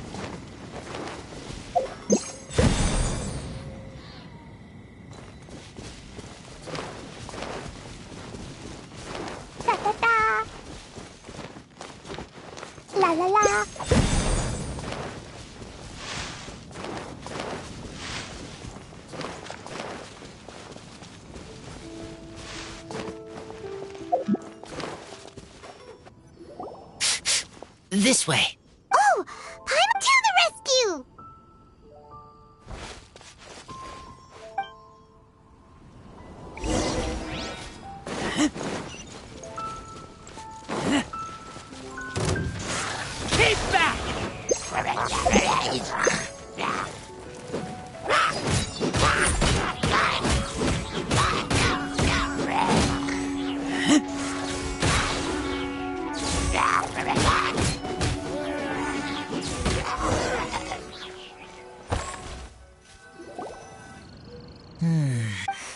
Da da da. La la la. This way. Oh, Paimon to the rescue! Keep back!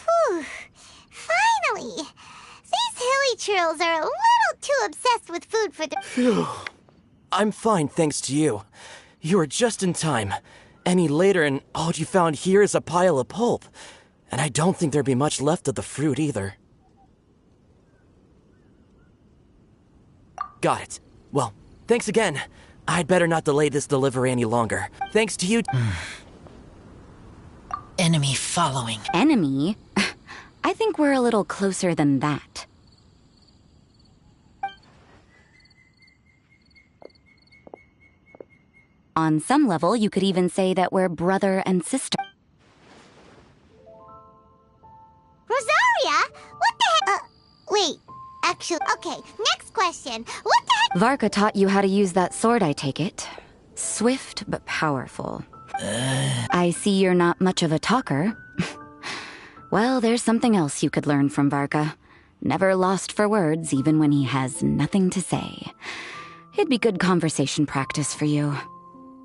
Whew. Finally! These hilly churls are a little too obsessed with food for the— Phew. I'm fine, thanks to you. You were just in time. Any later and all you found here is a pile of pulp. And I don't think there'd be much left of the fruit either. Got it. Well, thanks again. I'd better not delay this delivery any longer. Thanks to you— Enemy following. Enemy? I think we're a little closer than that. On some level, you could even say that we're brother and sister. Rosaria? What the heck? Wait. Actually, okay, next question. What the heck? Varka taught you how to use that sword, I take it. Swift but powerful. I see you're not much of a talker. Well, there's something else you could learn from Varka. Never lost for words, even when he has nothing to say. It'd be good conversation practice for you.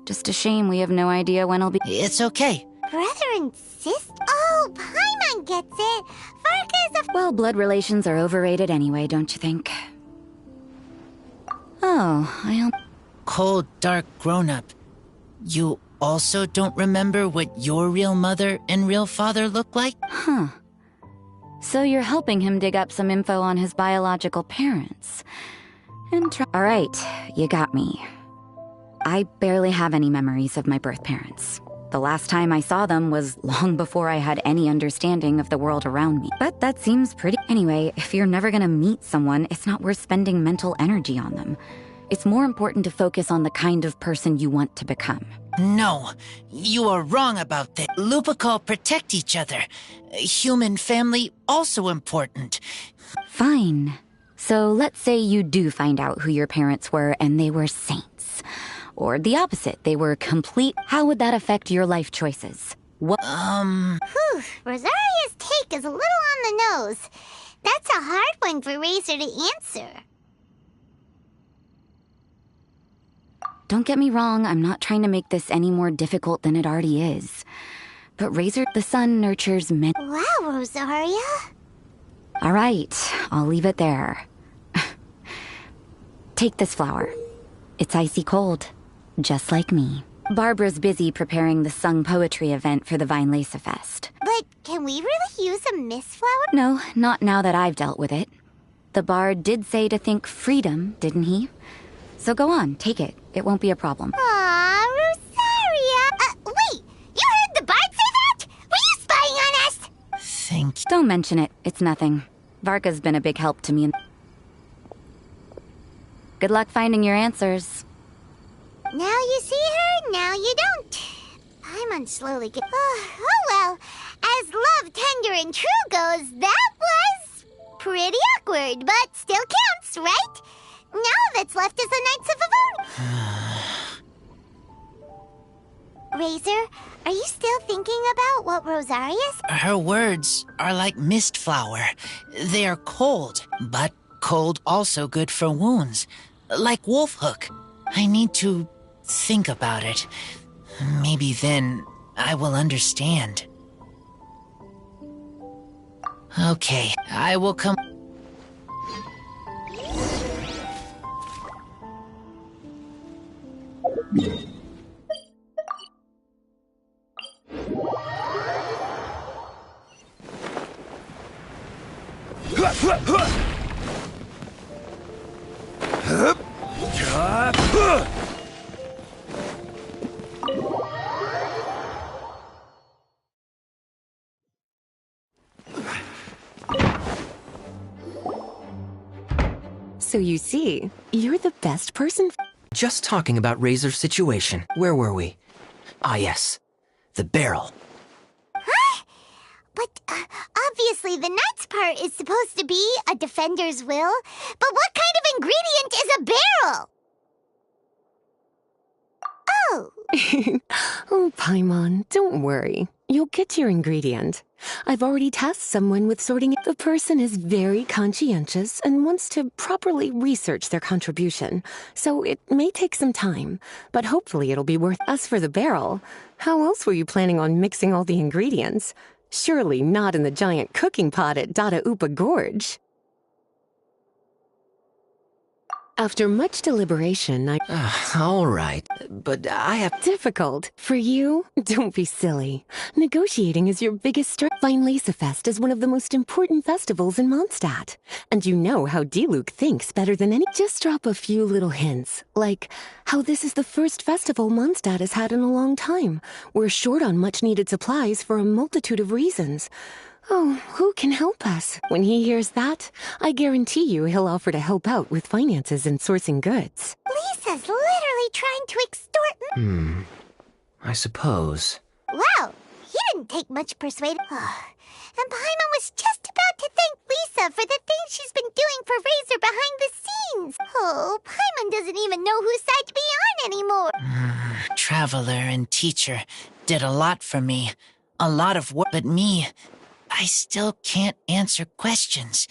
Just a shame we have no idea when he'll be— It's okay. Brother and sister? Oh, Paimon gets it. Varka is a— Well, blood relations are overrated anyway, don't you think? Oh, Cold, dark grown-up. You also don't remember what your real mother and real father look like? Huh. So you're helping him dig up some info on his biological parents. Alright, you got me. I barely have any memories of my birth parents. The last time I saw them was long before I had any understanding of the world around me. But that seems pretty— Anyway, if you're never gonna meet someone, it's not worth spending mental energy on them. It's more important to focus on the kind of person you want to become. No, you are wrong about that. Lupical protect each other. Human family also important. Fine. So let's say you do find out who your parents were and they were saints. Or the opposite, they were complete— How would that affect your life choices? What— Whew, Rosaria's take is a little on the nose. That's a hard one for Razor to answer. Don't get me wrong, I'm not trying to make this any more difficult than it already is. But Razor, the sun nurtures men— Wow, Rosaria. All right, I'll leave it there. Take this flower. It's icy cold, just like me. Barbara's busy preparing the sung poetry event for the Vine Lace Fest. But can we really use a mist flower? No, not now that I've dealt with it. The bard did say to think freedom, didn't he? So go on, take it. It won't be a problem. Aw, Rosaria. Wait, you heard the bard say that? Were you spying on us? Thank you. Don't mention it. It's nothing. Varka's been a big help to me. Good luck finding your answers. Now you see her, now you don't. I'm slowly get— Oh well, as love tender and true goes, that was pretty awkward, but still counts, right? Now that's left is the Knights of Avon. Razor, are you still thinking about what Rosaria's— Her words are like mist flower. They are cold, but cold also good for wounds. Like wolf hook. I need to think about it. Maybe then I will understand. Okay, I will come. So you see, you're the best person. Just talking about Razor's situation. Where were we? Ah, yes. The barrel. Huh? But obviously the nuts part is supposed to be a defender's will. But what kind of ingredient is a barrel? Oh. Oh, Paimon, don't worry. You'll get your ingredient. I've already tasked someone with sorting it. The person is very conscientious and wants to properly research their contribution, so it may take some time, but hopefully it'll be worth us. For the barrel, how else were you planning on mixing all the ingredients? Surely not in the giant cooking pot at Dada Upa Gorge. After much deliberation, All right, but I have... Difficult? For you? Don't be silly. Negotiating is your biggest strength. Fest is one of the most important festivals in Mondstadt. And you know how Diluc thinks better than any... Just drop a few little hints, like how this is the first festival Mondstadt has had in a long time. We're short on much-needed supplies for a multitude of reasons. Oh, who can help us? When he hears that, I guarantee you he'll offer to help out with finances and sourcing goods. Lisa's literally trying to extort me. I suppose. Wow, he didn't take much persuading. And Paimon was just about to thank Lisa for the things she's been doing for Razor behind the scenes. Oh, Paimon doesn't even know whose side to be on anymore. Traveler and teacher did a lot for me. A lot of work, but me... I still can't answer questions.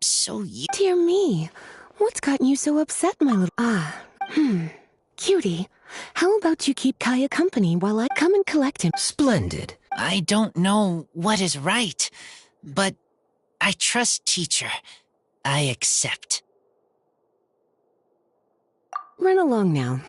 So you... Dear me, what's gotten you so upset, my little... Cutie, how about you keep Kaya company while I come and collect him? Splendid. I don't know what is right, but I trust teacher. I accept. Run along now.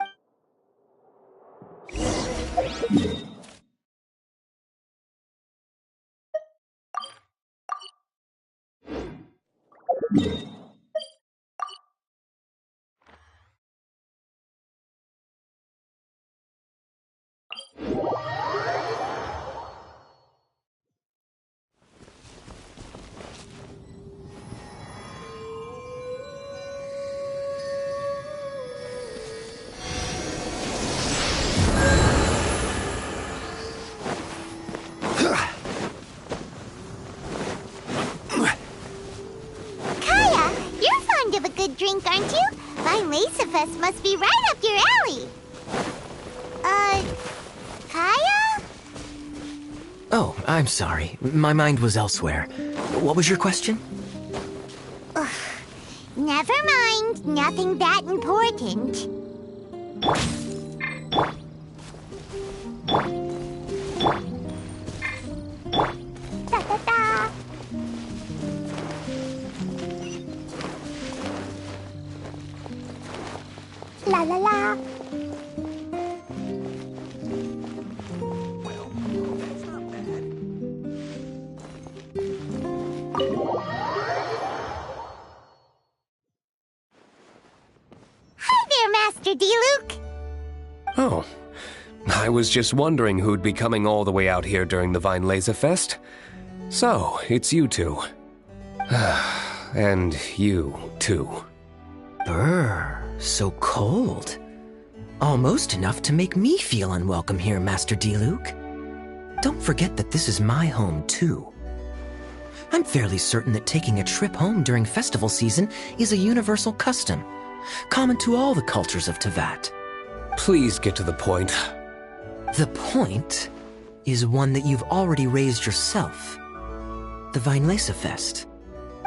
Drink, aren't you? Fine Fest must be right up your alley. Kaya? Oh, I'm sorry. My mind was elsewhere. What was your question? Ugh. Never mind. Nothing that important. Da-da-da. La la la. Well, that's not bad. Hi there, Master Diluc. Oh, I was just wondering who'd be coming all the way out here during the Vine Laser Fest. So, it's you two. And you, too. Brr, so cold. Almost enough to make me feel unwelcome here, Master Diluc. Don't forget that this is my home, too. I'm fairly certain that taking a trip home during festival season is a universal custom, common to all the cultures of Teyvat. Please get to the point. The point is one that you've already raised yourself. The Vinelesa Fest.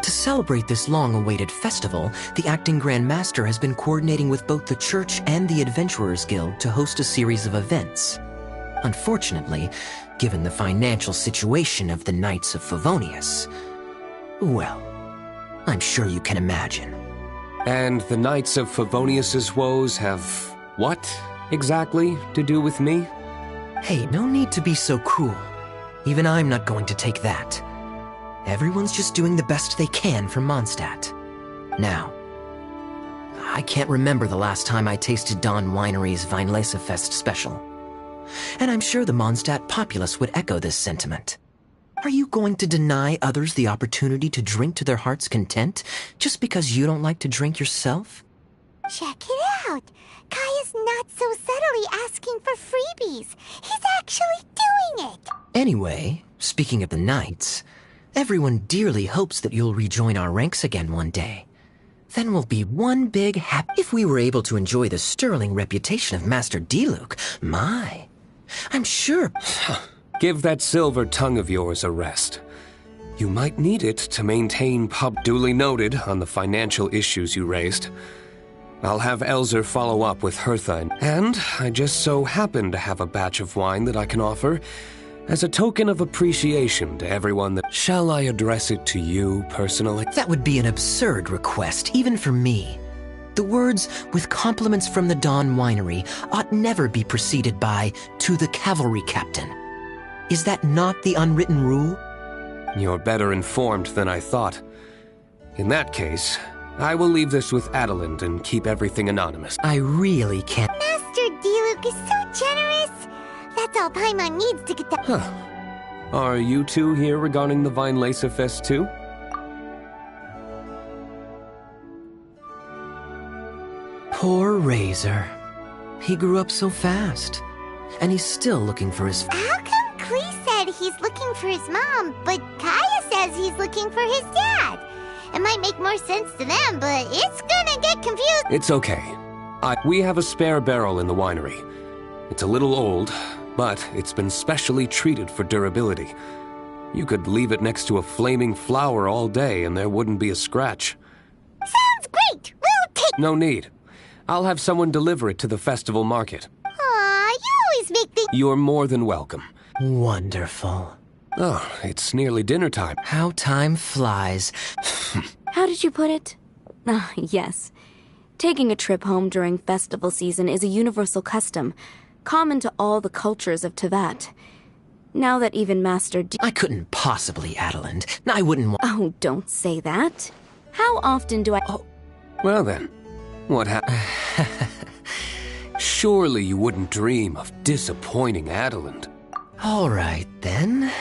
To celebrate this long-awaited festival, the Acting Grand Master has been coordinating with both the Church and the Adventurers Guild to host a series of events. Unfortunately, given the financial situation of the Knights of Favonius, well, I'm sure you can imagine. And the Knights of Favonius's woes have, what, exactly to do with me? Hey, no need to be so cruel. Even I'm not going to take that. Everyone's just doing the best they can for Mondstadt. Now, I can't remember the last time I tasted Dawn Winery's Weinlesefest special. And I'm sure the Mondstadt populace would echo this sentiment. Are you going to deny others the opportunity to drink to their heart's content just because you don't like to drink yourself? Check it out. Kaya's not so subtly asking for freebies. He's actually doing it. Anyway, speaking of the Knights, everyone dearly hopes that you'll rejoin our ranks again one day. Then we'll be one big happy. If we were able to enjoy the sterling reputation of Master Diluc, my, I'm sure. Give that silver tongue of yours a rest. You might need it to maintain pub. Duly noted on the financial issues you raised. I'll have Elzer follow up with Hertha, and I just so happen to have a batch of wine that I can offer as a token of appreciation to everyone that... Shall I address it to you personally? That would be an absurd request, even for me. The words, with compliments from the Dawn Winery, ought never be preceded by, to the cavalry captain. Is that not the unwritten rule? You're better informed than I thought. In that case, I will leave this with Adelind and keep everything anonymous. I really can't... Master Diluc is so generous. That's all Paimon needs to get the... Huh. Are you two here regarding the Weinlesefest too? Poor Razor. He grew up so fast. And he's still looking for his... How come Klee said he's looking for his mom, but Kaya says he's looking for his dad? It might make more sense to them, but it's gonna get confused. It's okay. We have a spare barrel in the winery. It's a little old, but it's been specially treated for durability. You could leave it next to a flaming flower all day and there wouldn't be a scratch. Sounds great! We'll take... No need. I'll have someone deliver it to the festival market. Aw, you always make things... You're more than welcome. Wonderful. Oh, it's nearly dinner time. How time flies. How did you put it? Ah, yes. Taking a trip home during festival season is a universal custom, common to all the cultures of Teyvat. Now that even Master I couldn't possibly, Adelind. I wouldn't want... Oh, don't say that. How often do I... Oh. Well then, what happened? Surely you wouldn't dream of disappointing Adelind. All right, then.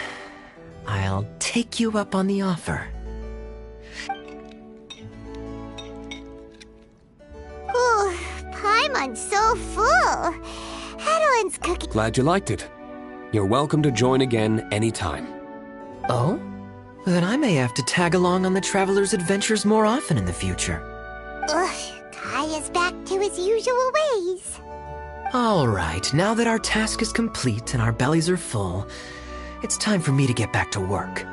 I'll take you up on the offer. Ooh, Paimon's so full. Adelind's cooking... Glad you liked it. You're welcome to join again anytime. Oh? Then I may have to tag along on the Traveler's adventures more often in the future. Ugh, Kaya's back to his usual ways. All right, now that our task is complete and our bellies are full, it's time for me to get back to work.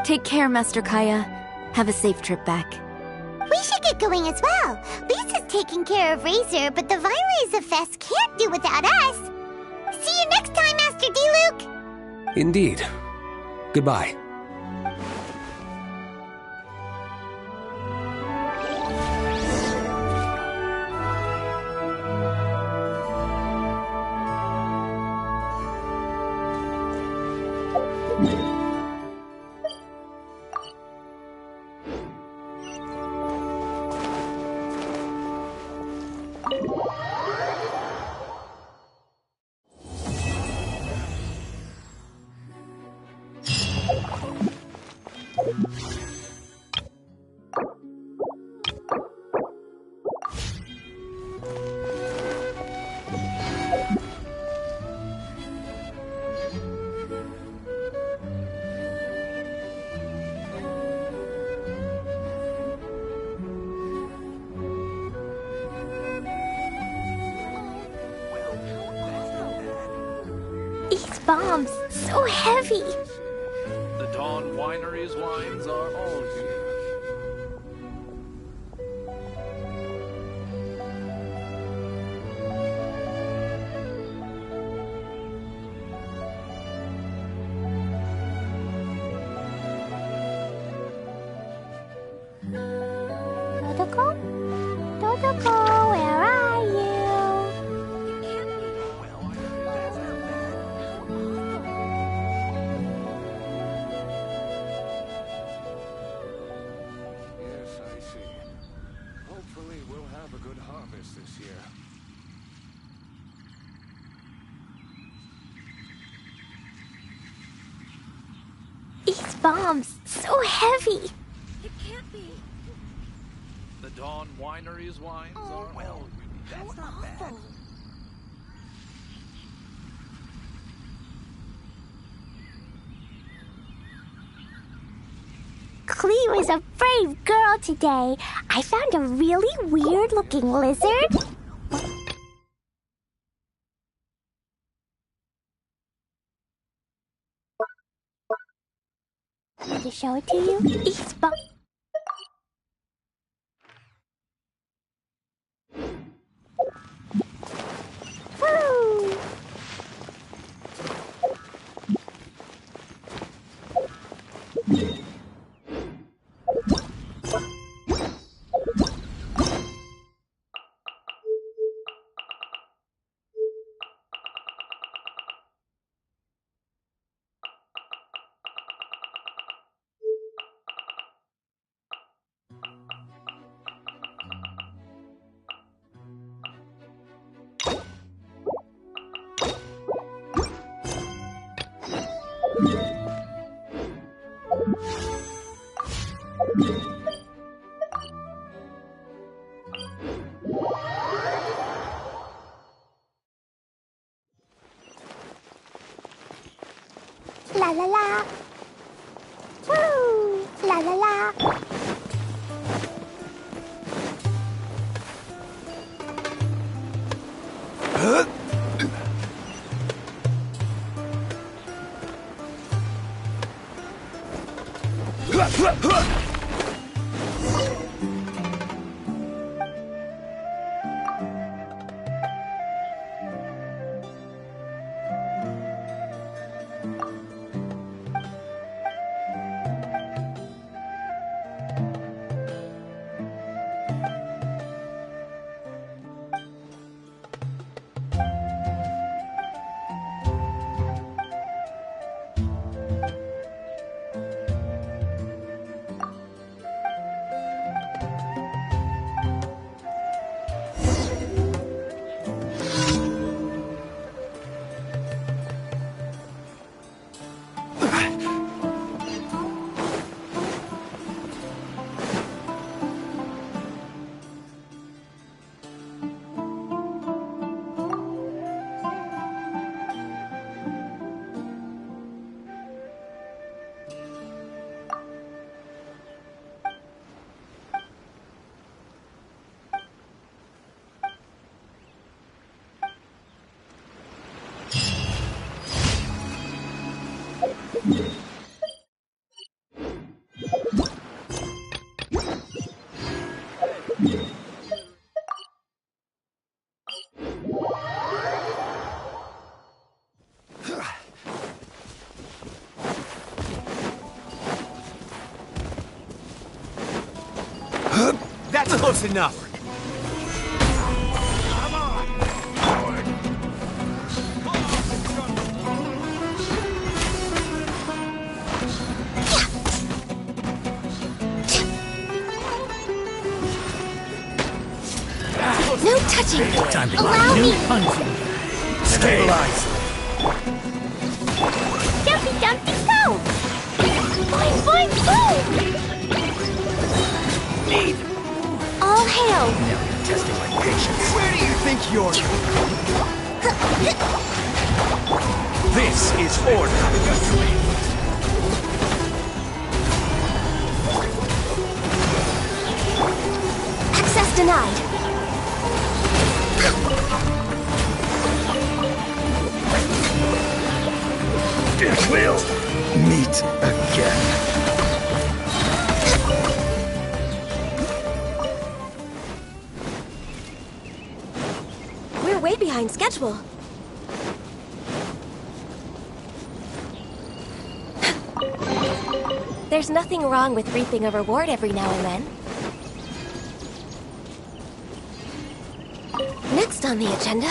Take care, Master Kaya. Have a safe trip back. We should get going as well. Lisa's taking care of Razor, but the Weinlesefest can't do without us. See you next time, Master Diluc! Indeed. Goodbye. These bombs, so heavy. The Dawn Winery's wines are all here. Dodoko? Dodoko, where are you? good harvest this year. These bombs, so heavy. It can't be. The Dawn Winery's wines are... Well, that's not bad. Clea was a brave girl today. I found a really weird-looking lizard. To show it to you? These bombs. Woo! La la la. Woo! La la la. That's close enough. No touching! Time to Allow me! Stabilize. Dumpy Dumpty go! Boing boing boom! Need. All hail! Now you're testing my patience. Where do you think you're... This is order. Access denied. It will meet again. We're way behind schedule. There's nothing wrong with reaping a reward every now and then. Next on the agenda...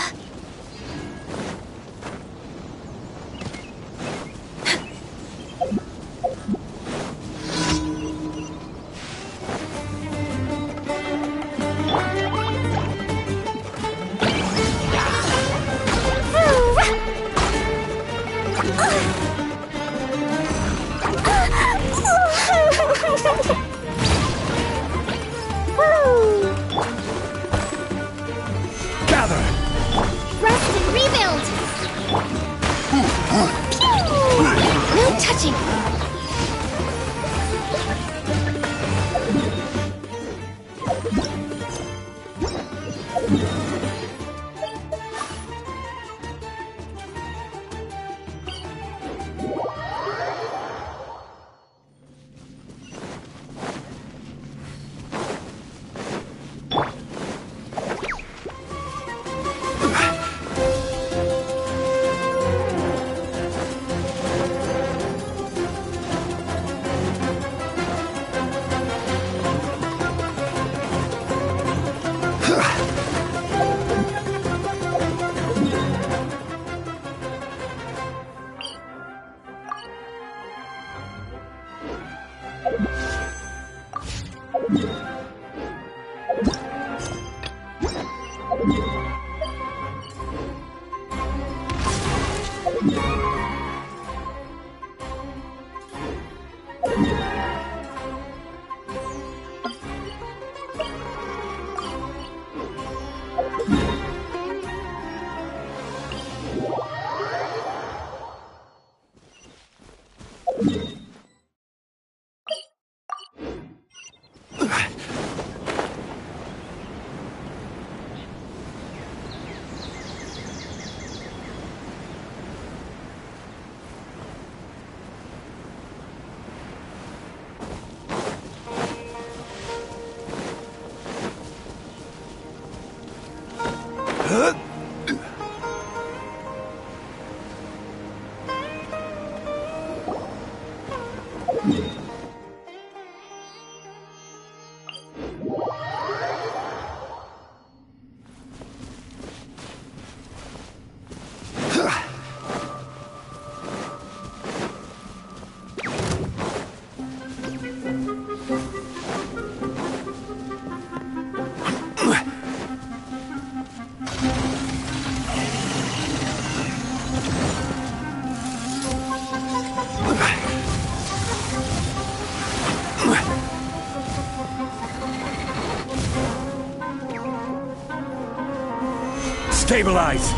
Stabilize!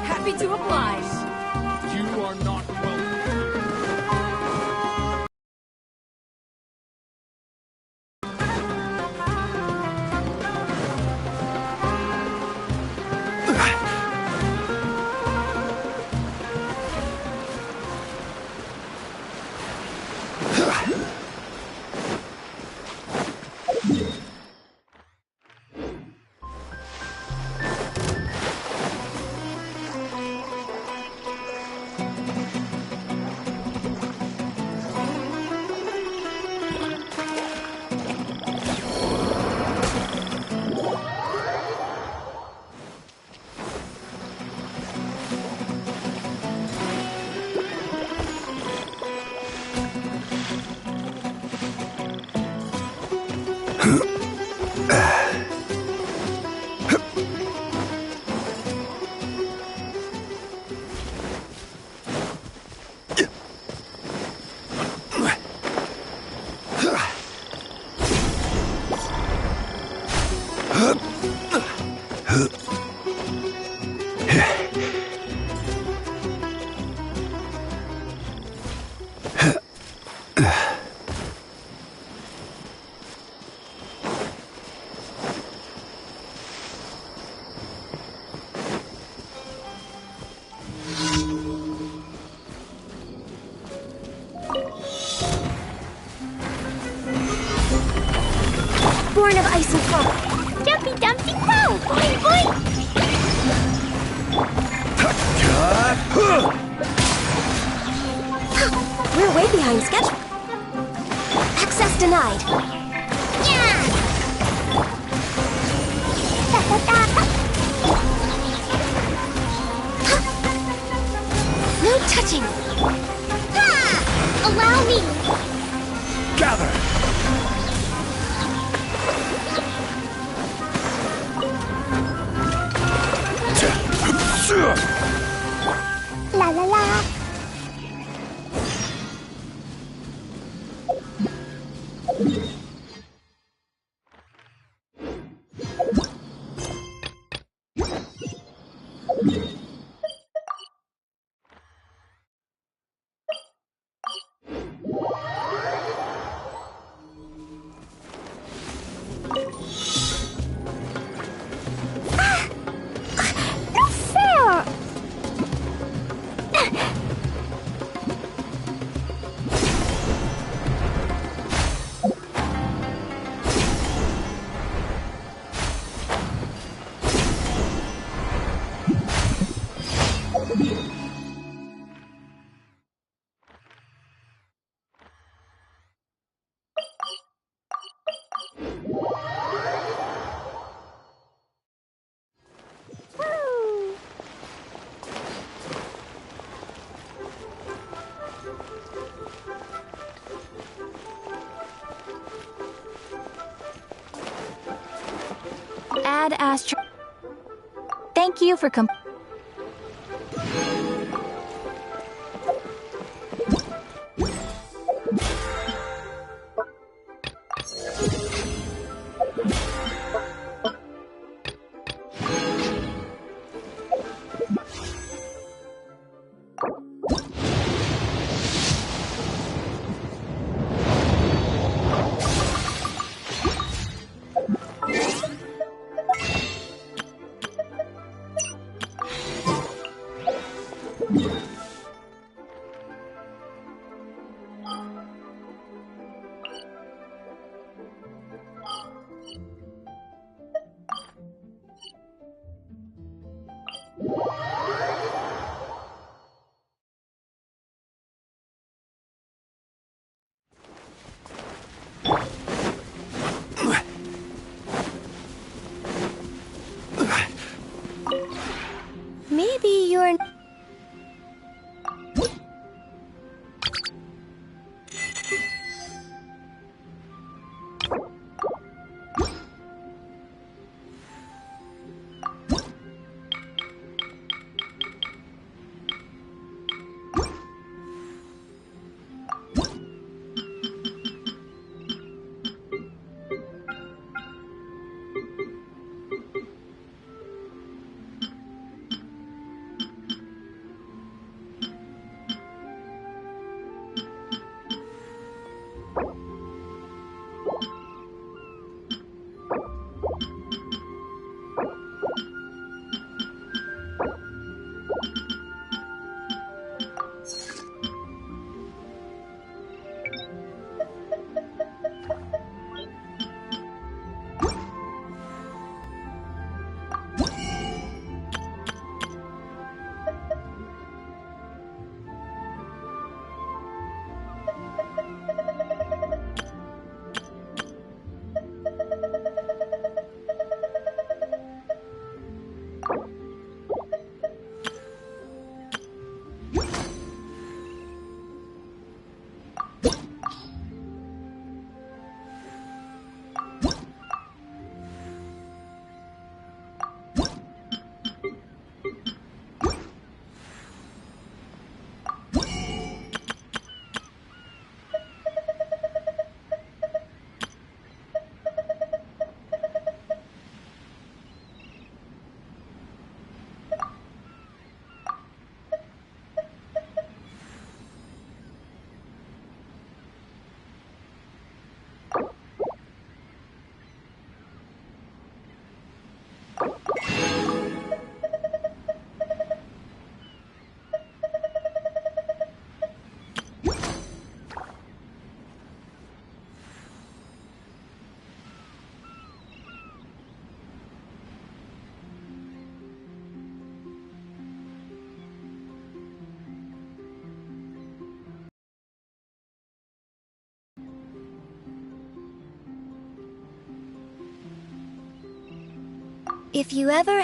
Happy to oblige. You are not welcome. Born of ice and fire. Jumpy dumpty pow! Boing boing! We're way behind schedule. Access denied. Yeah! No touching. Ha! Allow me. Gather! La la la. Ad Astra. Thank you for Maybe you're... If you ever...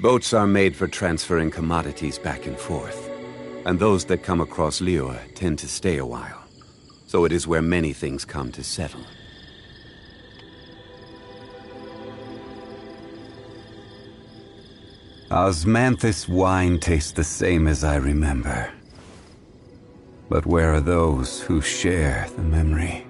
Boats are made for transferring commodities back and forth, and those that come across Liyue tend to stay a while. So it is where many things come to settle. Osmanthus wine tastes the same as I remember. But where are those who share the memory?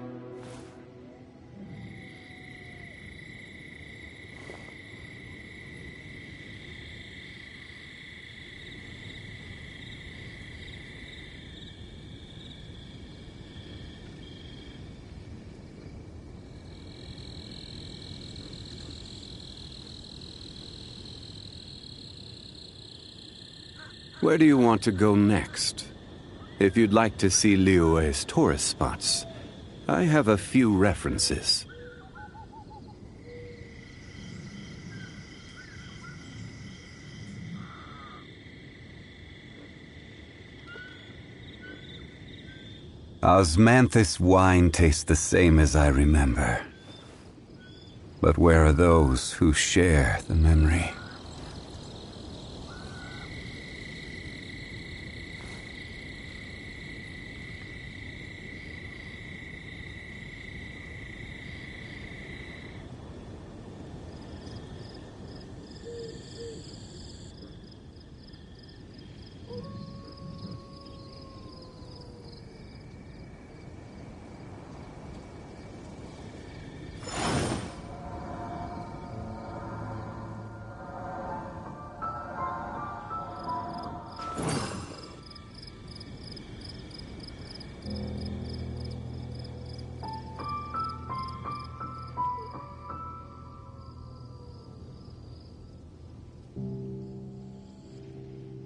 Where do you want to go next? If you'd like to see Liyue's tourist spots, I have a few references. Osmanthus wine tastes the same as I remember. But where are those who share the memory?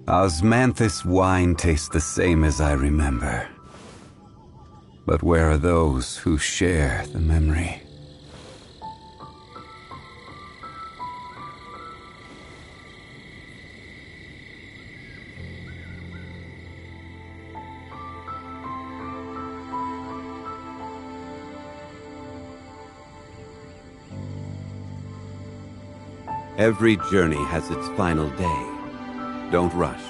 Osmanthus wine tastes the same as I remember. But where are those who share the memory? Every journey has its final day. Don't rush.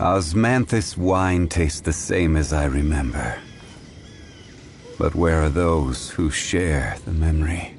Osmanthus wine tastes the same as I remember. But where are those who share the memory?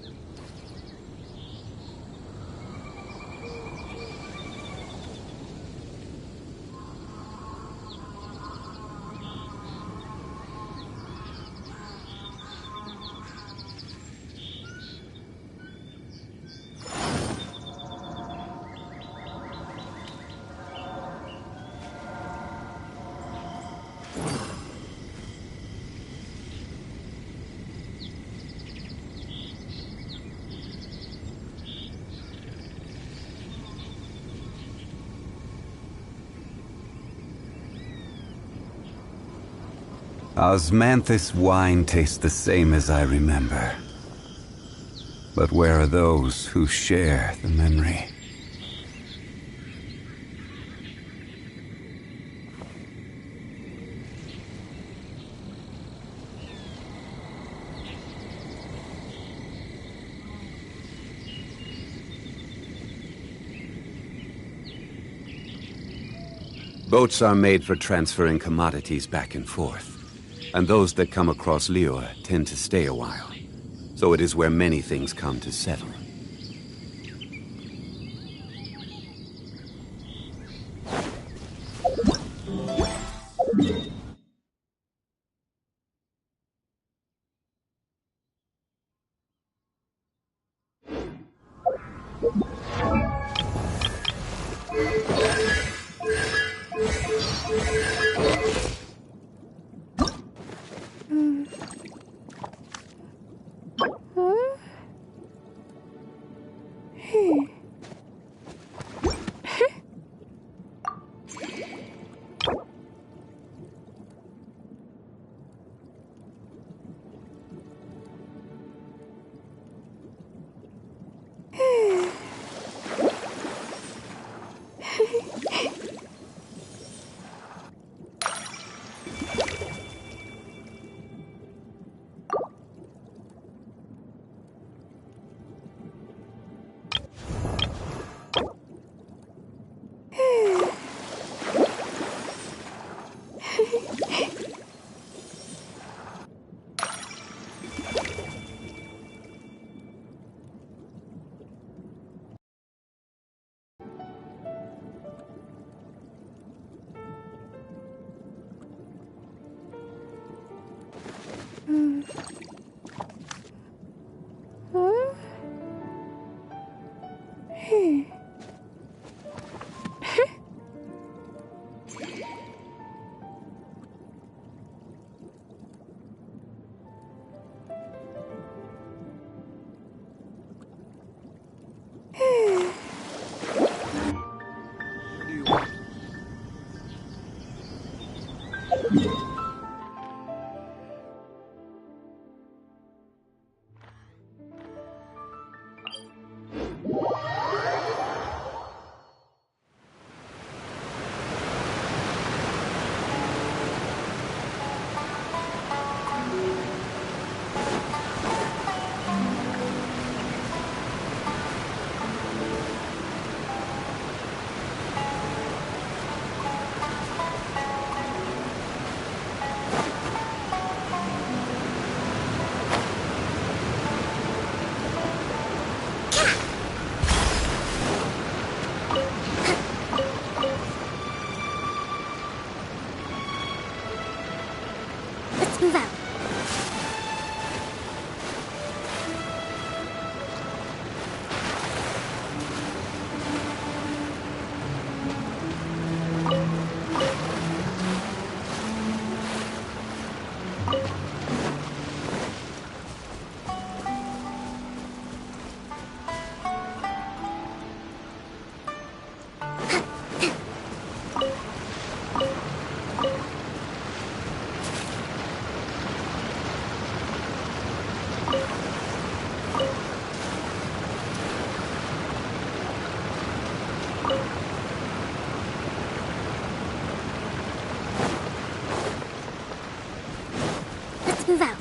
Osmanthus wine tastes the same as I remember. But where are those who share the memory? Boats are made for transferring commodities back and forth. And those that come across Liyue tend to stay a while. So it is where many things come to settle. Move out. Move out.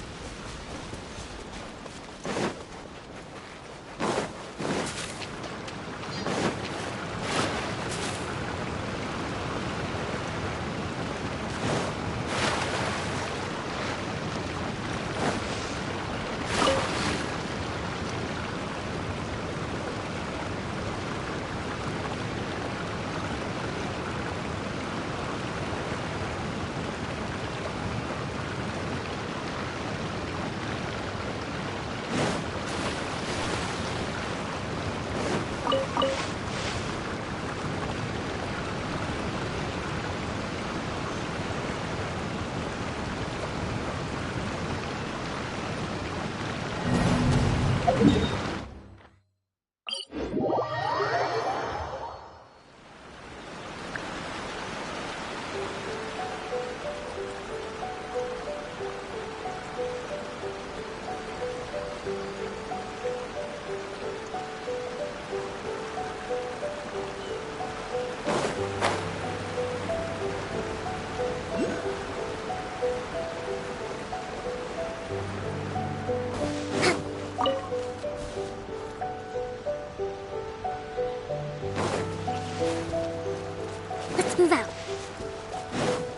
Let's move out.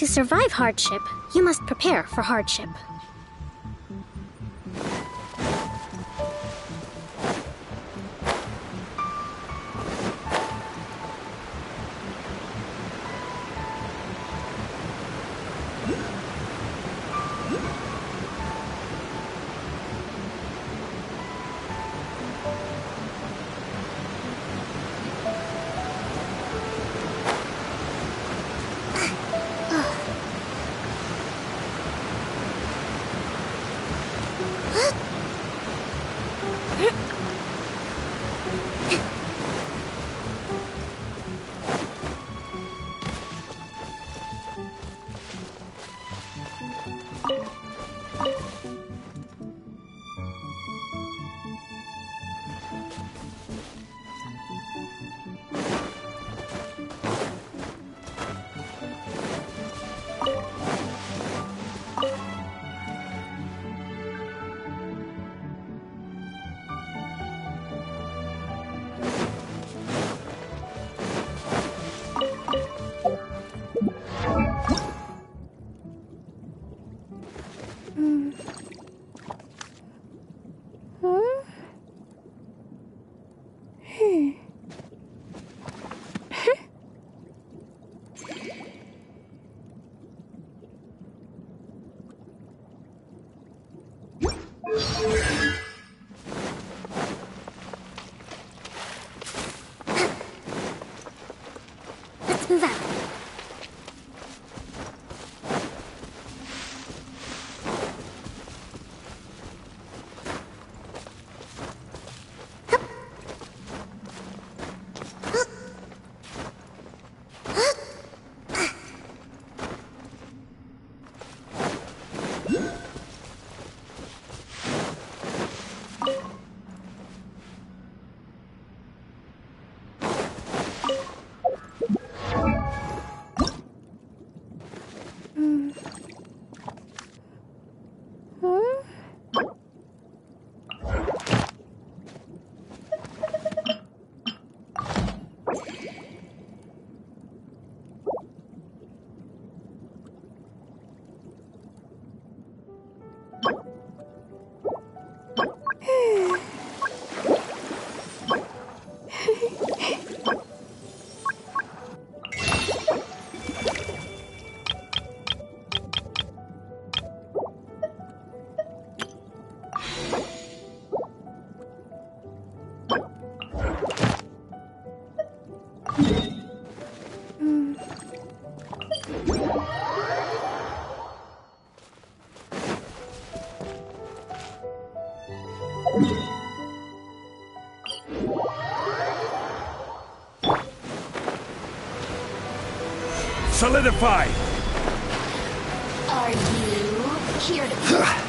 To survive hardship, you must prepare for hardship. Let's move out. Solidify! Are you here to...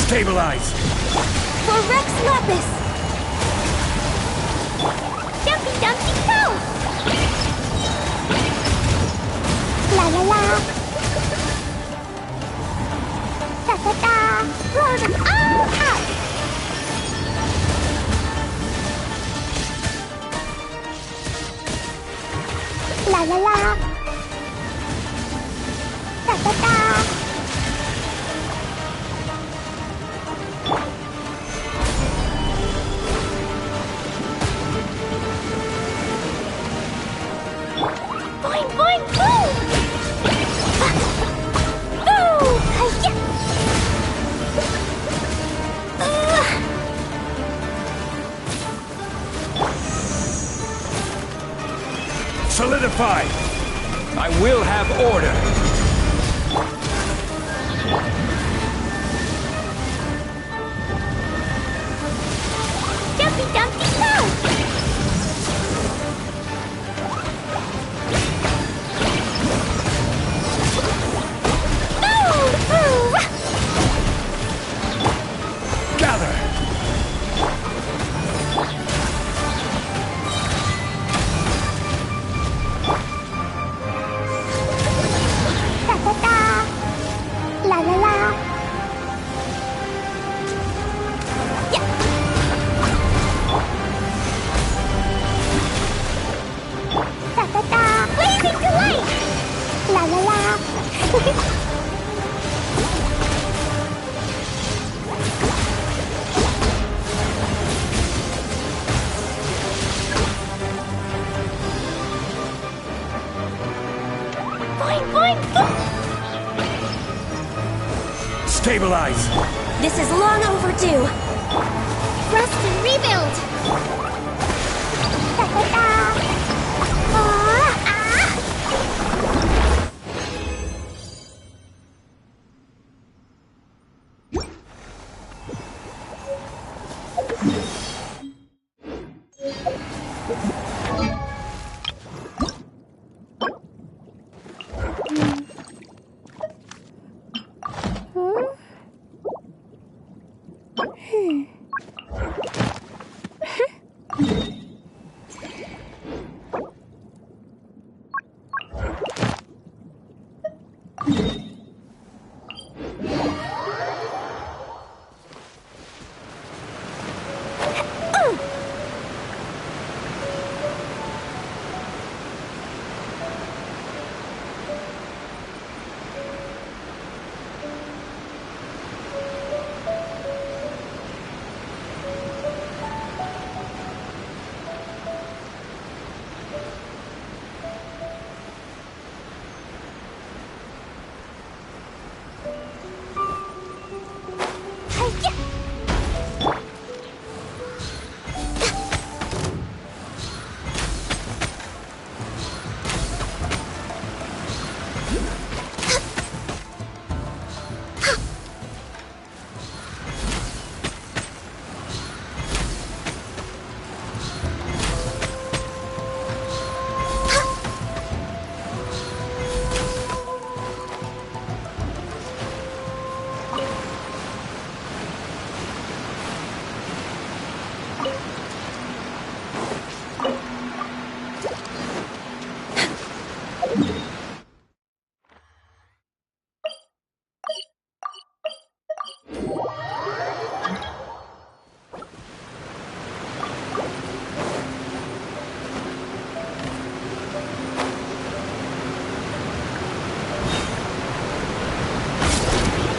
Stabilize! For Rex Lepus! Jumpy Dumpty Go! La la la! Da da da! Run! Ah! La la la! Da da da! Boing, boing, boom! Boo! Hi-ya! Solidify! I will have order! Stabilize! This is long overdue. Rest and rebuild!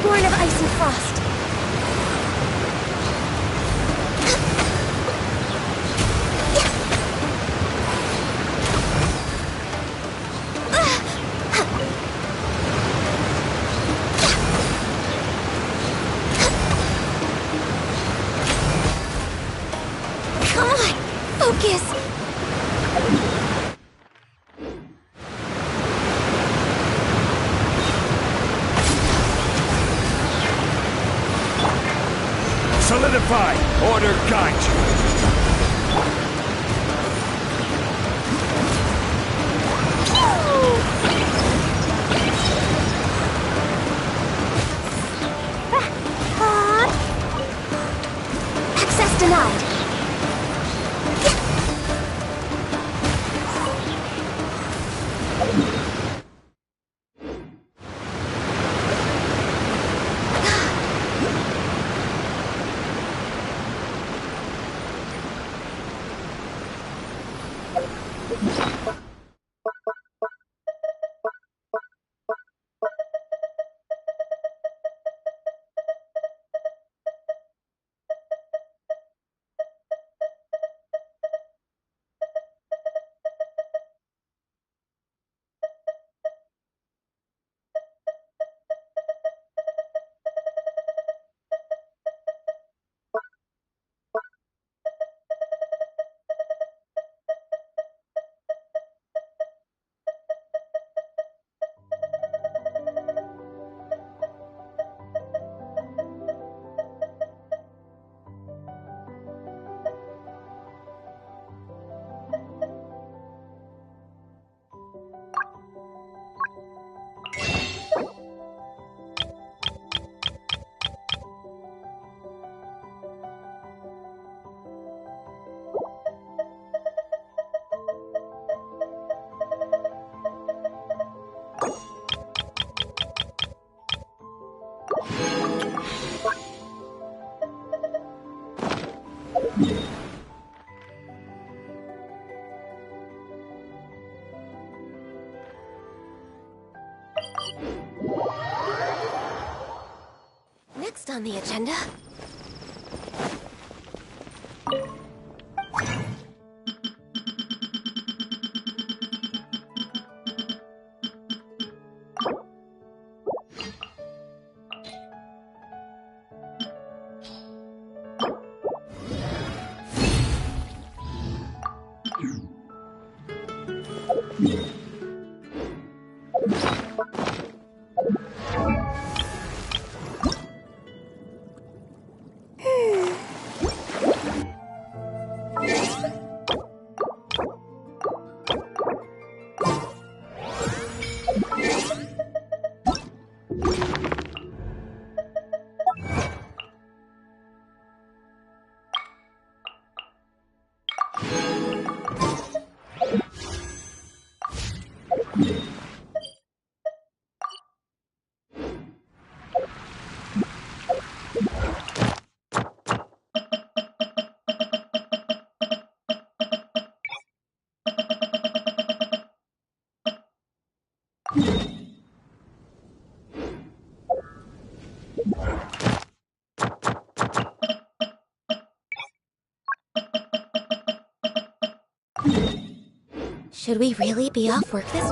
Born of ice and frost. Come on, focus! Solidify! Order guide you! Access denied. Next on the agenda. Should we really be off work this?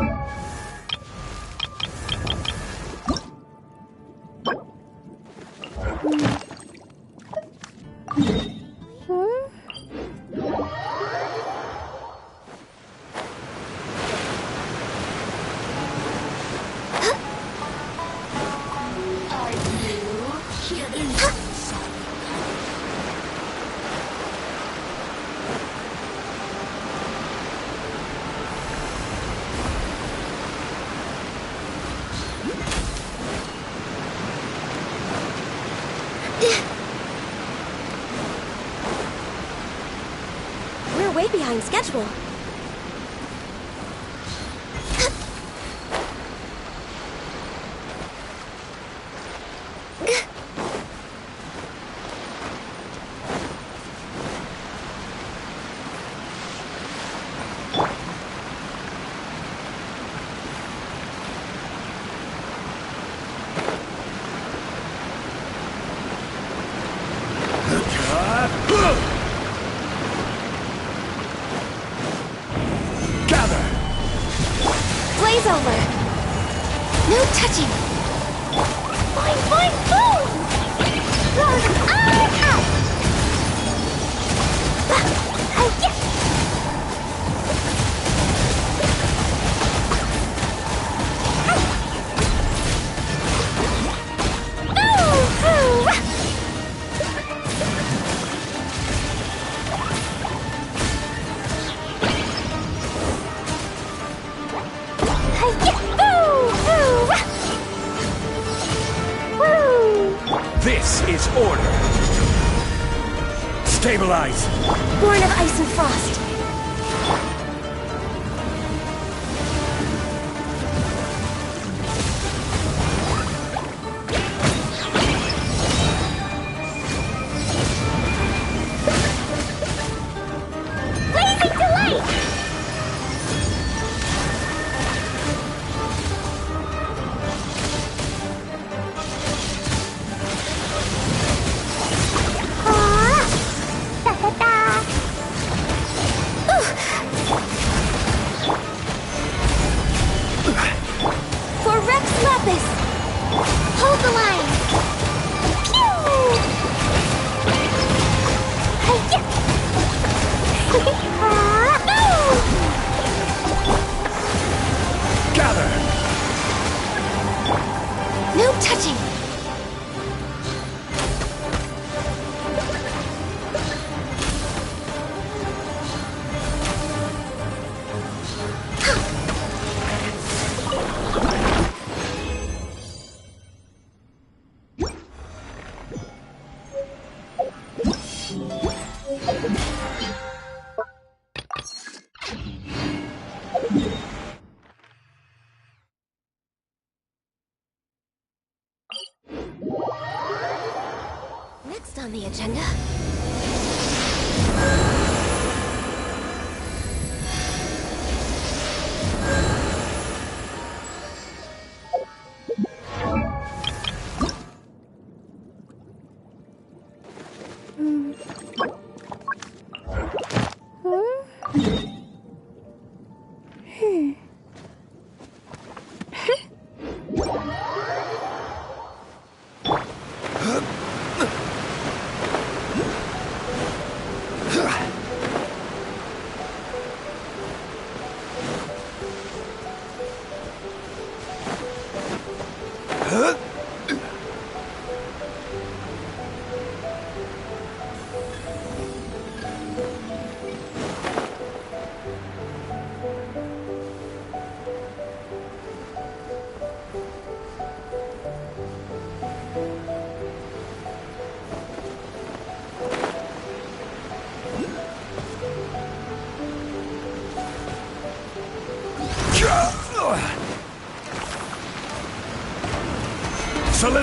We're way behind schedule. Blaze over. No touching. Fine, fine, boom! Out! This is order. Stabilize. Born of ice and frost. Blazing delight! For Rex Lapis! Hold the line! Gather. No touching! Next on the agenda.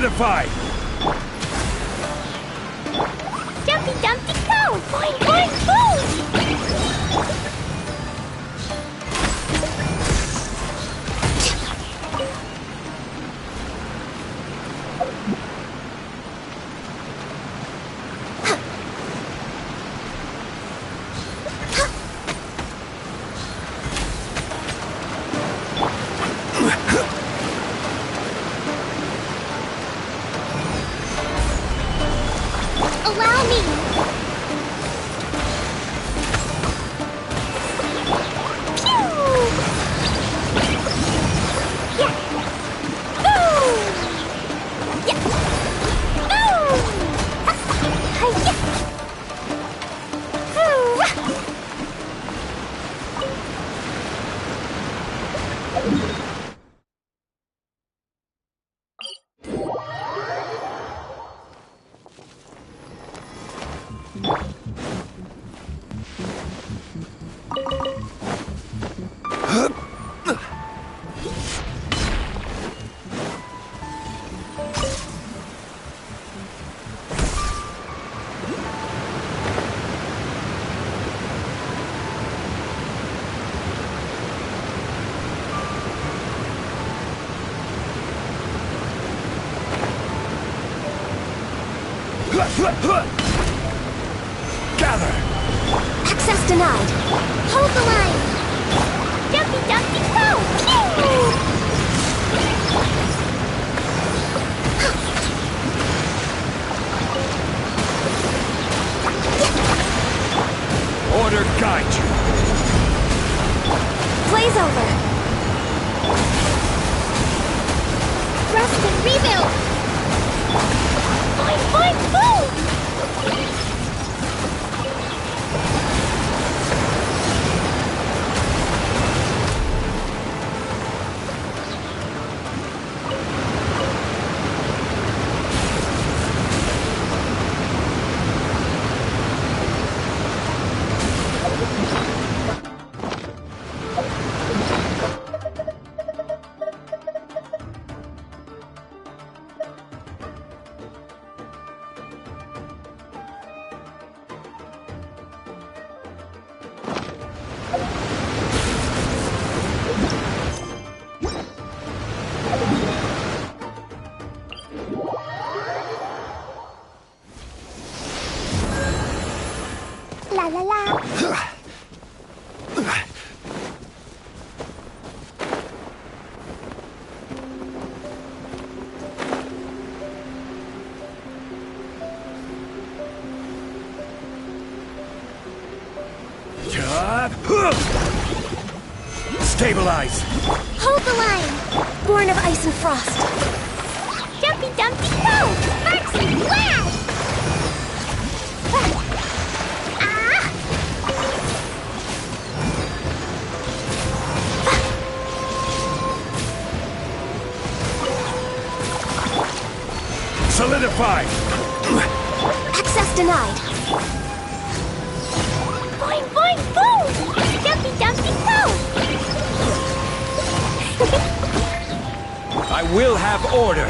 Solidified! Dumpty Dumpty go! Boing boing boom! Allow me! Gather! Access denied. Hold the line! Dumpty Dumpty go! Order guide you! Blaze over. Rest and rebuild! Boing boing boom! La la la. Stabilize! Hold the line. Born of ice and frost. Dumpty Dumpty go! Sparks and flash! Solidified! Access denied. Boing boing boom! Dumpty Dumpty go! I will have order!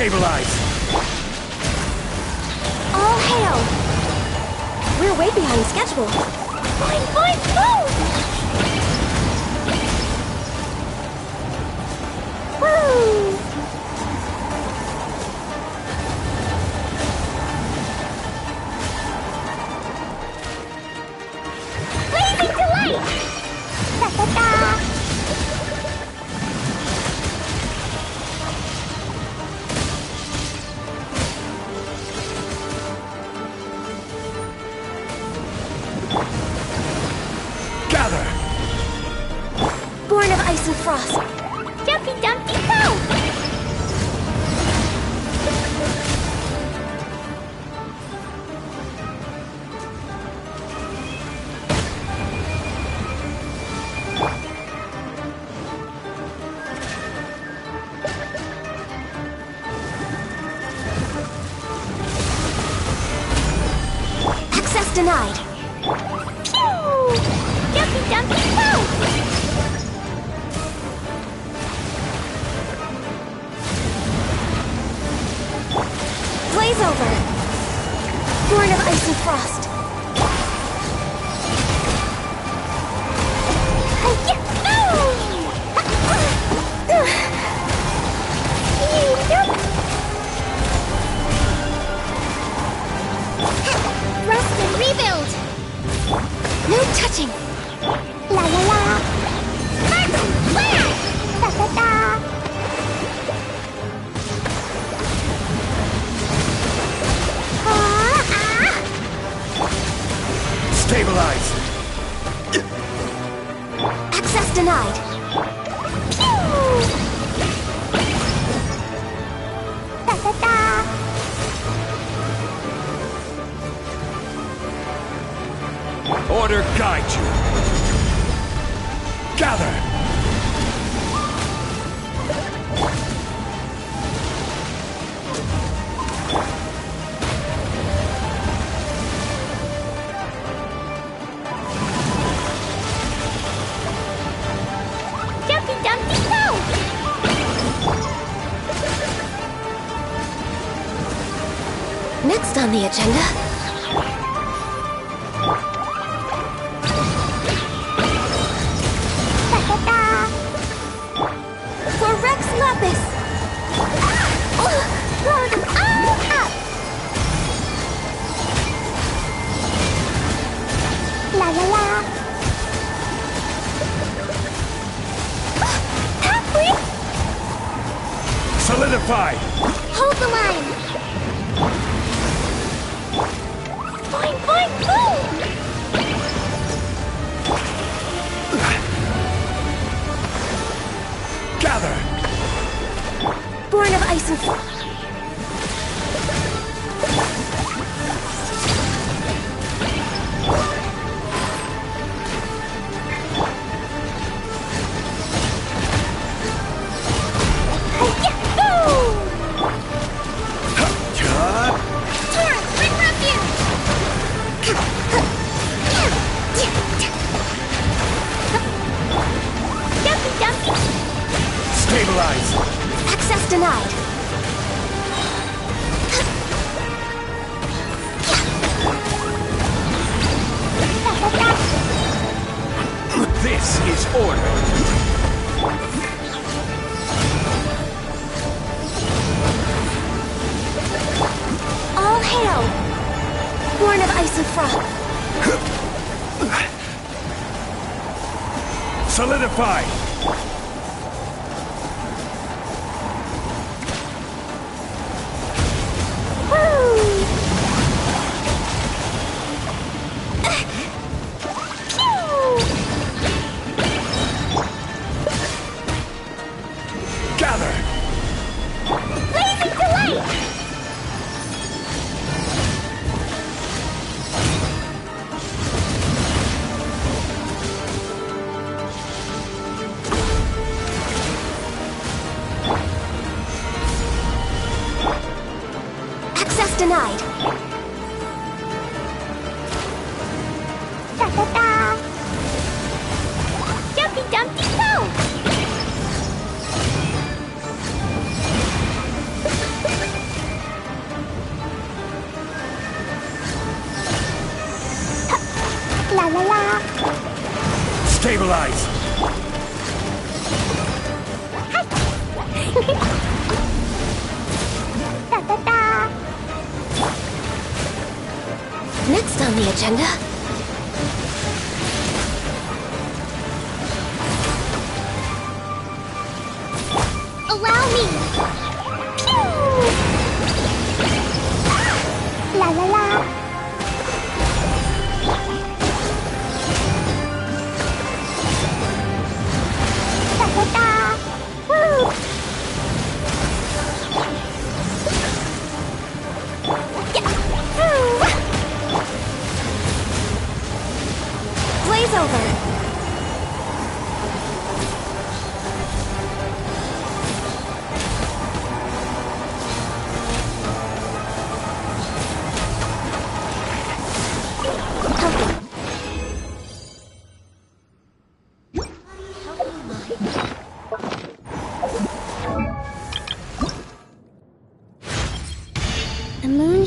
Stabilize! All hail! We're way behind schedule. Boing, boing, boom! Woo! Blazing delight! Da da da! Gather! Born of ice and frost. Dumpy Dumpty Go! Access denied. Pew! Dumpy Dumpty Go! Blaze over! Born of ice and frost. Rest and rebuild! No touching! La la la! Sparkle! Flash! Da da da! Stabilize! Access denied. Pew! Da da da! Order guide you! Gather! Dumpty Dumpty Go! Next on the agenda. For Rex Lapis! Up! La la la! Halfway! Solidify! Hold the line! Boing, boing, boom! Gather! Born of ice and frost. Stabilize! Access denied. This is order! All hail! Born of ice and frost. Solidify! Gather! Blazing delight! Access denied. Da da da! Dumpty Dumpty Go! Stabilize! Da-da-da! Next on the agenda. Allow me! Pew! La la la! Da da da! Woo! Blaze over! The moon